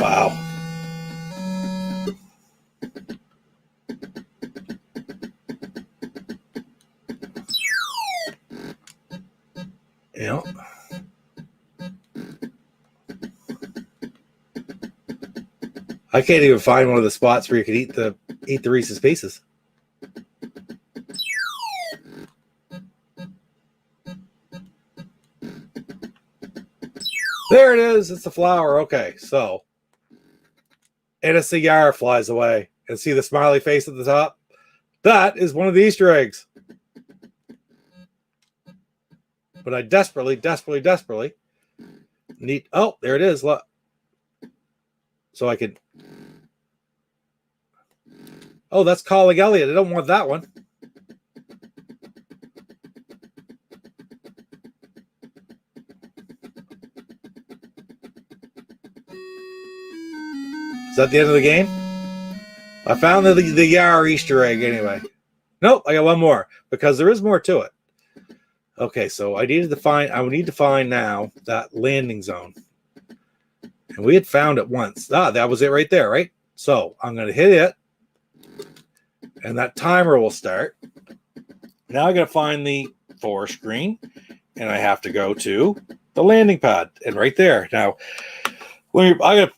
Wow. Yeah. I can't even find one of the spots where you could eat the Reese's Pieces. There it is. It's the flower. Okay, so. And a cigar flies away. And see the smiley face at the top? That is one of the Easter eggs. But I desperately need... Oh, there it is. Look. so I could. Oh, that's calling Elliot. I don't want that one. Is that the end of the game? I found the Yar Easter egg anyway. Nope, I got one more because there is more to it. Okay, so I need to find now that landing zone. And we had found it once. That was it right there, right? So I'm going to hit it. And that timer will start. Now I got to find the 4 screen. And I have to go to the landing pad. And right there. Now, I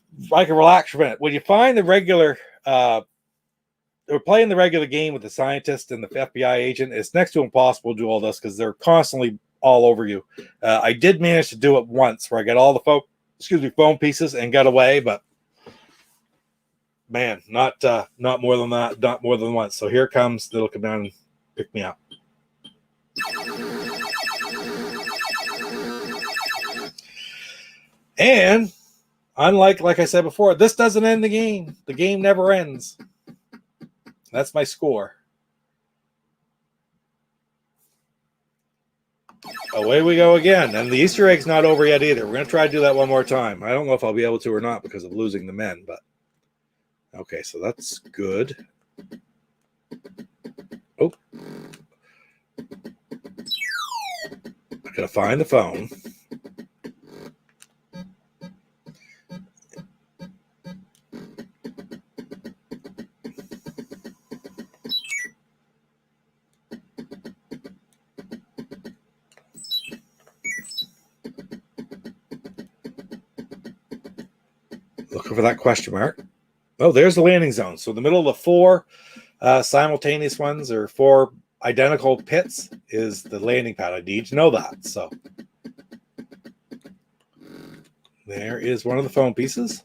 can relax for a minute. When you find the regular, we're playing the regular game with the scientist and the FBI agent, it's next to impossible to do all this because they're constantly all over you. I did manage to do it once where I got all the phone pieces and got away, but man, not more than that, not more than once. So here comes, they'll come down and pick me up. And unlike, like I said before, this doesn't end the game. The game never ends. That's my score. Away we go again. And the Easter egg's not over yet either. We're going to try to do that one more time. I don't know if I'll be able to or not because of losing the men, but okay, so that's good. Oh. I got to find the phone. Looking for that question mark. Oh, there's the landing zone. So the middle of the 4 simultaneous ones or 4 identical pits is the landing pad. I need to know that. So there is one of the phone pieces.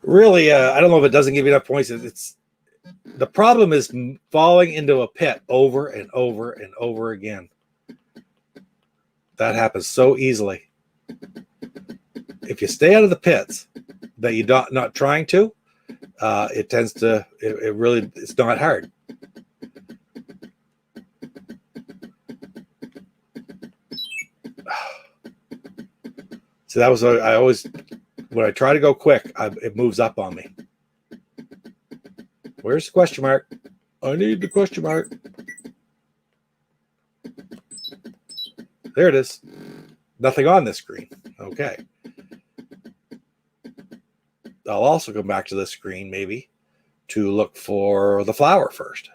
Really, I don't know if it doesn't give you enough points. The problem is falling into a pit over and over and over again. That happens so easily. If you stay out of the pits that you're not trying to, it tends to, it's not hard. So that was, when I try to go quick, it moves up on me. Where's the question mark? I need the question mark. There it is. Nothing on this screen. Okay. I'll also come back to this screen maybe to look for the flower first.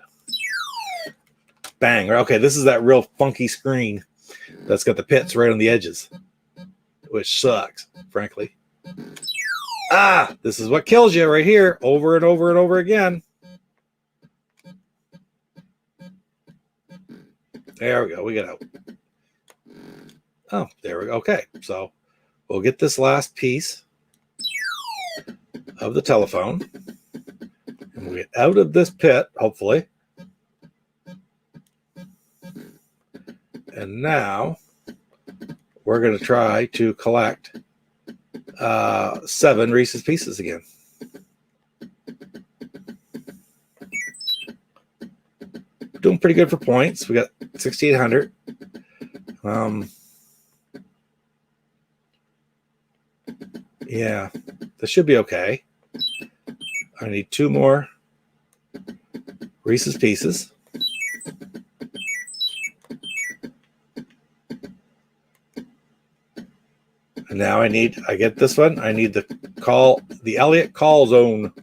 Bang. Okay, this is that real funky screen that's got the pits right on the edges, which sucks, frankly. This is what kills you right here, over and over and over again. There we go. We get out. Oh, there we go. Okay, so we'll get this last piece of the telephone and we'll get out of this pit, hopefully. And now we're going to try to collect 7 Reese's Pieces again. Doing pretty good for points. We got 6,800. Yeah, this should be okay. I need 2 more Reese's Pieces. And now I get this one. I need the Elliot call zone.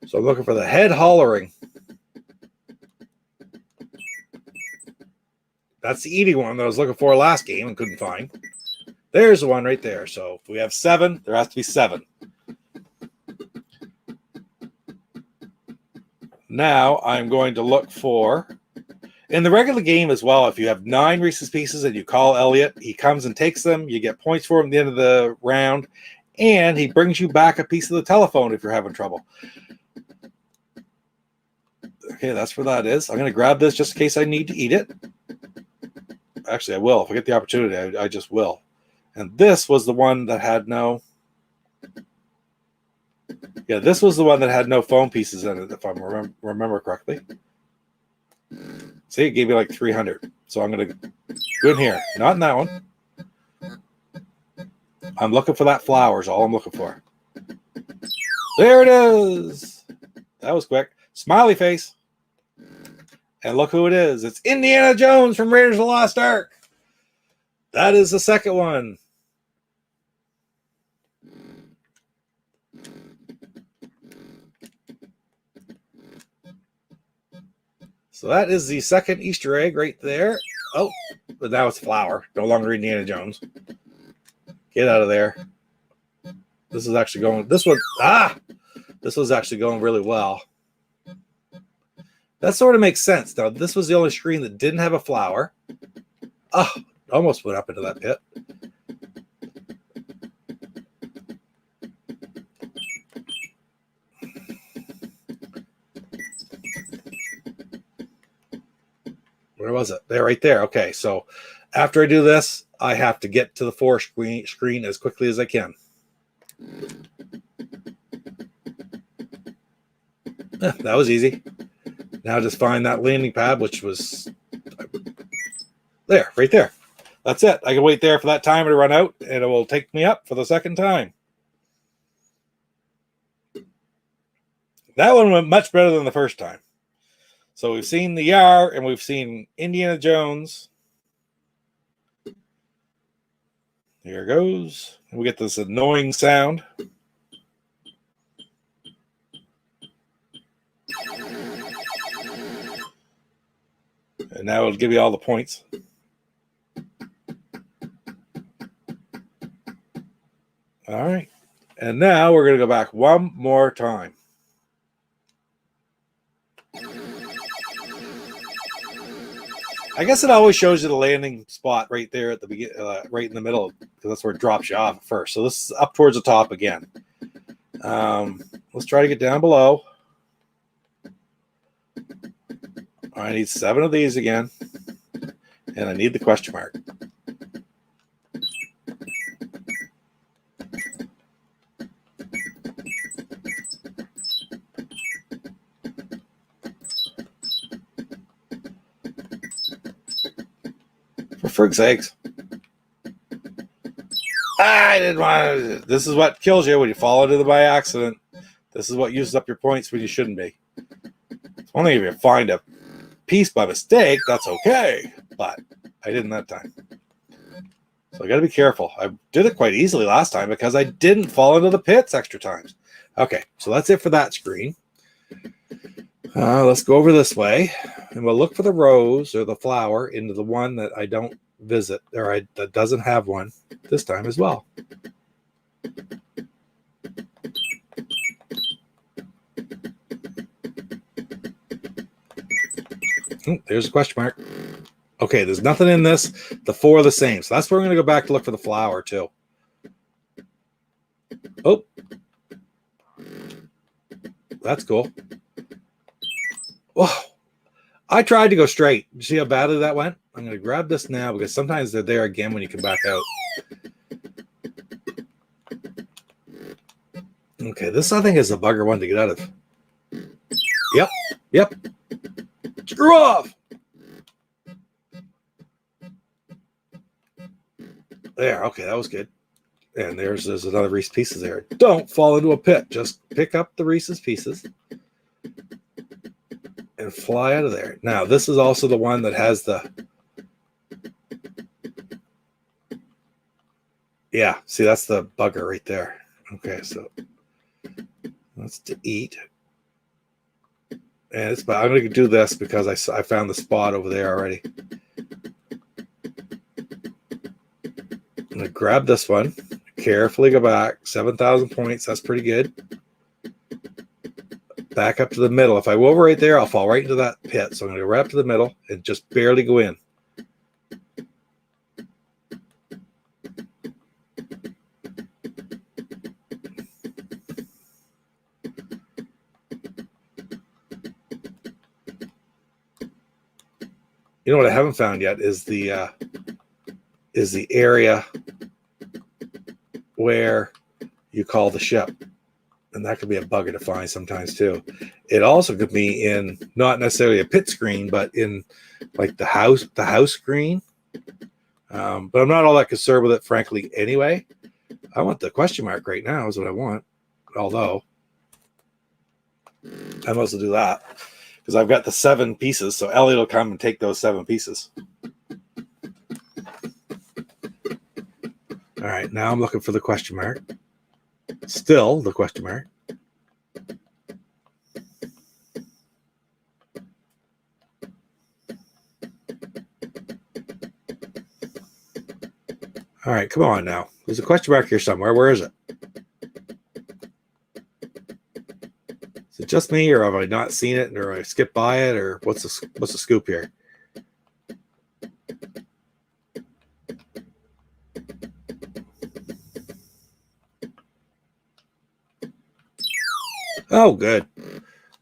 So I'm looking for the head hollering. That's the eating one that I was looking for last game and couldn't find. There's the one right there. So if we have 7, there has to be 7. Now I'm going to look for, in the regular game as well, if you have 9 Reese's Pieces and you call Elliot, he comes and takes them. You get points for him at the end of the round, and he brings you back a piece of the telephone if you're having trouble. Okay, that's where that is. I'm going to grab this just in case I need to eat it. Actually, I will. If I get the opportunity, I just will. And this was the one that had no... Yeah, this was the one that had no foam pieces in it, if I remember correctly. See, it gave me like 300. So I'm going to go in here. Not in that one. I'm looking for that flower is all I'm looking for. There it is. That was quick. Smiley face. And look who it is. It's Indiana Jones from Raiders of the Lost Ark. That is the second one. So that is the second Easter egg right there. Oh, but now it's flower. No longer Indiana Jones. Get out of there. This is actually going... This one... This was actually going really well. That sort of makes sense. Now, this was the only screen that didn't have a flower. Oh, almost went up into that pit. Where was it? There, right there. Okay, so after I do this, I have to get to the four screen as quickly as I can. That was easy. Now just find that landing pad, which was there, right there. That's it. I can wait there for that timer to run out, and it will take me up for the second time. That one went much better than the first time. So we've seen the Yar, and we've seen Indiana Jones. Here it goes. And we get this annoying sound. And now it'll give you all the points. All right. And now we're going to go back one more time. I guess it always shows you the landing spot right there at the beginning, right in the middle, because that's where it drops you off first. So this is up towards the top again. Let's try to get down below. I need 7 of these again, and I need the question mark. For frig's sakes. I didn't want to. This is what kills you when you fall into it by accident. This is what uses up your points when you shouldn't be. It's one thing if you find a piece by mistake, that's okay. But I didn't that time. So I got to be careful. I did it quite easily last time because I didn't fall into the pits extra times. Okay, so that's it for that screen. Let's go over this way, and we'll look for the rose or the flower into the one that I don't visit, or that doesn't have one this time as well. There's a question mark. Okay, there's nothing in this. The 4 are the same. So that's where we're going to go back to look for the flower, too. Oh. That's cool. Whoa. I tried to go straight. You see how badly that went? I'm going to grab this now because sometimes they're there again when you come back out. Okay, this I think is a bugger one to get out of. Yep. Yep. Screw off. There. Okay, that was good. And there's another Reese's Pieces there. Don't fall into a pit. Just pick up the Reese's Pieces and fly out of there. Now, this is also the one that has the... Yeah, see, that's the bugger right there. Okay, so that's to eat. And I'm going to do this because I found the spot over there already. I'm going to grab this one. Carefully go back. 7,000 points. That's pretty good. Back up to the middle. If I go over right there, I'll fall right into that pit. So I'm going to go right up to the middle and just barely go in. You know what I haven't found yet is the area where you call the ship. And that could be a bugger to find sometimes too. It also could be in not necessarily a pit screen, but in like the house screen. But I'm not all that concerned with it, frankly, anyway. I want the question mark right now is what I want. Although I might as well do that because I've got the 7 pieces. So Elliot will come and take those 7 pieces. All right, now I'm looking for the question mark. Still the question mark. All right, come on now. There's a question mark here somewhere. Where is it? Is it just me, or have I not seen it, or I skipped by it, or what's the scoop here? Oh, good.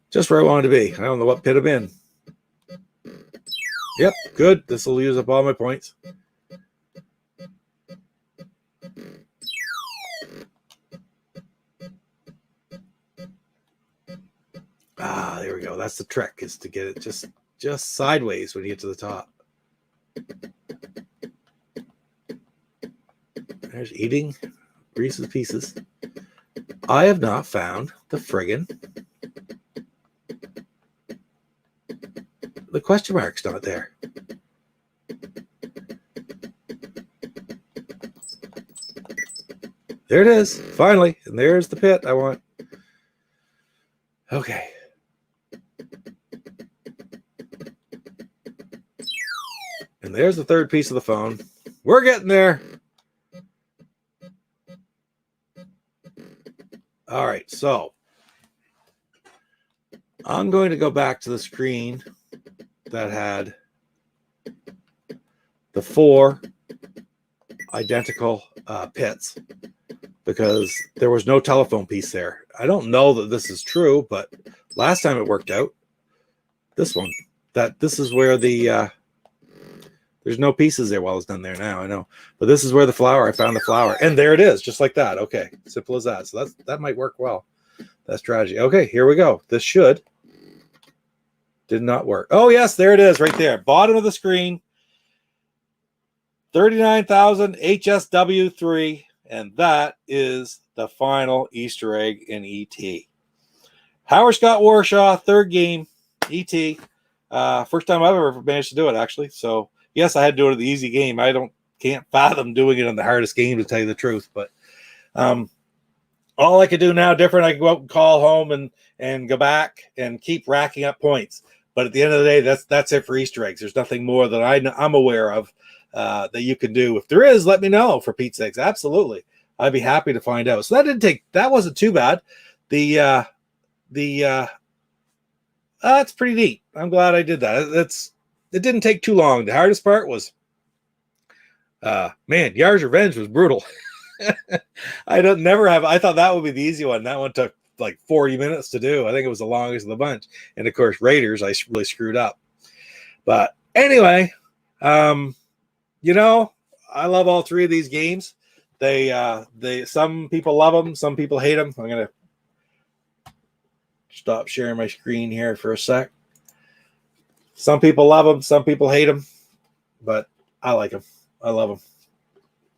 Just where I wanted to be. I don't know what pit I'm in. Yep, good. This will use up all my points. Ah, there we go. That's the trick, is to get it just sideways when you get to the top. There's eating Reese's Pieces. I have not found the friggin' the question mark's not there. There it is, finally. And there's the pit I want. Okay. And there's the 3rd piece of the phone. We're getting there. All right, so I'm going to go back to the screen that had the 4 identical pits because there was no telephone piece there. I don't know that this is true, but last time it worked out. This one, this is where the there's no pieces there while it's done there now, I know. But this is where I found the flower. And there it is, just like that. Okay, simple as that. So that might work well. That strategy. Okay, here we go. This did not work. Oh, yes, there it is right there. Bottom of the screen. 39,000 HSW3. And that is the final Easter egg in ET. Howard Scott Warshaw, 3rd game, ET. First time I've ever managed to do it, actually. So, yes, I had to do it in the easy game. Can't fathom doing it on the hardest game, to tell you the truth. But all I could do now different, I can go out and call home and go back and keep racking up points. But at the end of the day, that's it for Easter eggs. There's nothing more that I'm aware of that you can do. If there is, let me know, for Pete's sakes. Absolutely. I'd be happy to find out. So that wasn't too bad. That's pretty neat. I'm glad I did that. It didn't take too long. The hardest part was, Yar's Revenge was brutal. I thought that would be the easy one. That one took like 40 minutes to do. I think it was the longest of the bunch. And of course, Raiders, I really screwed up. But anyway, I love all 3 of these games. Some people love them, some people hate them. I'm gonna stop sharing my screen here for a sec. Some people love them, some people hate them, but I like them. I love them.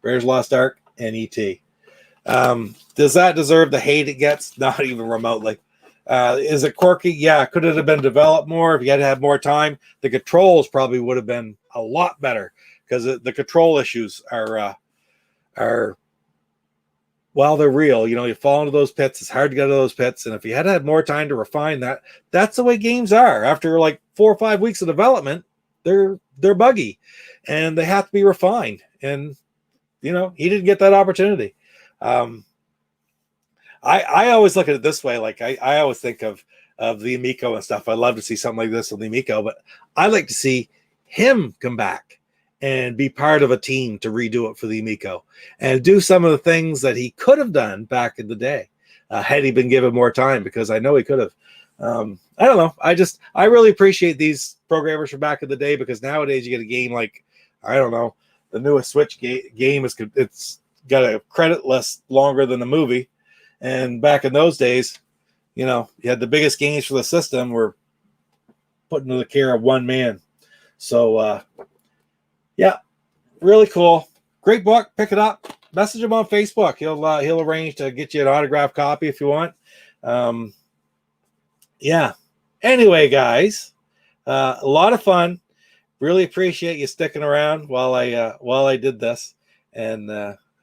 Raiders Lost Ark and ET. Does that deserve the hate it gets? Not even remotely. Is it quirky? Yeah. Could it have been developed more if you had to have more time? The controls probably would have been a lot better because the control issues are well, they're real. You fall into those pits. It's hard to get out of those pits. And if you had more time to refine that, that's the way games are. After like 4 or 5 weeks of development, they're buggy and they have to be refined. And, he didn't get that opportunity. I always look at it this way. Like I always think of the Amico and stuff. I'd love to see something like this on the Amico, but I like to see him come back and be part of a team to redo it for the Amico and do some of the things that he could have done back in the day had he been given more time, because I know he could have. I don't know. I really appreciate these programmers from back in the day, because nowadays you get a game like, I don't know, the newest Switch game it's got a credit list longer than the movie. And back in those days, you know, you had the biggest gains for the system were put into the care of one man. So, yeah, really cool. Great book. Pick it up. Message him on Facebook. He'll arrange to get you an autographed copy if you want. Yeah. Anyway, guys, a lot of fun. Really appreciate you sticking around while I did this, and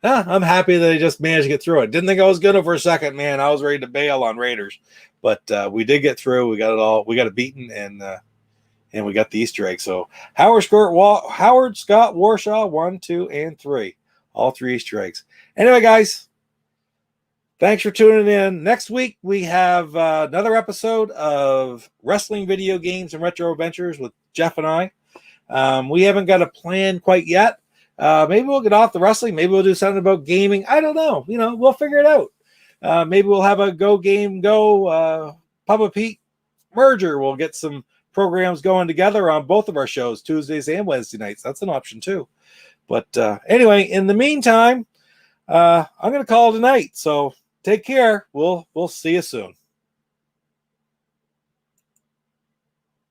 I'm happy that I just managed to get through it. Didn't think I was gonna for a second, man. I was ready to bail on Raiders, but we did get through. We got it all. We got it beaten, and we got the Easter egg. So Howard Scott Warshaw 1, 2, and 3, all 3 Easter eggs. Anyway, guys, thanks for tuning in. Next week we have another episode of Wrestling Video Games and Retro Adventures with Jeff and I. We haven't got a plan quite yet. Maybe we'll get off the wrestling. Maybe we'll do something about gaming. I don't know. You know, we'll figure it out. Maybe we'll have a Papa Pete merger. We'll get some programs going together on both of our shows, Tuesdays and Wednesday nights. That's an option too. But anyway, in the meantime, I'm going to call it a night. So take care. We'll see you soon.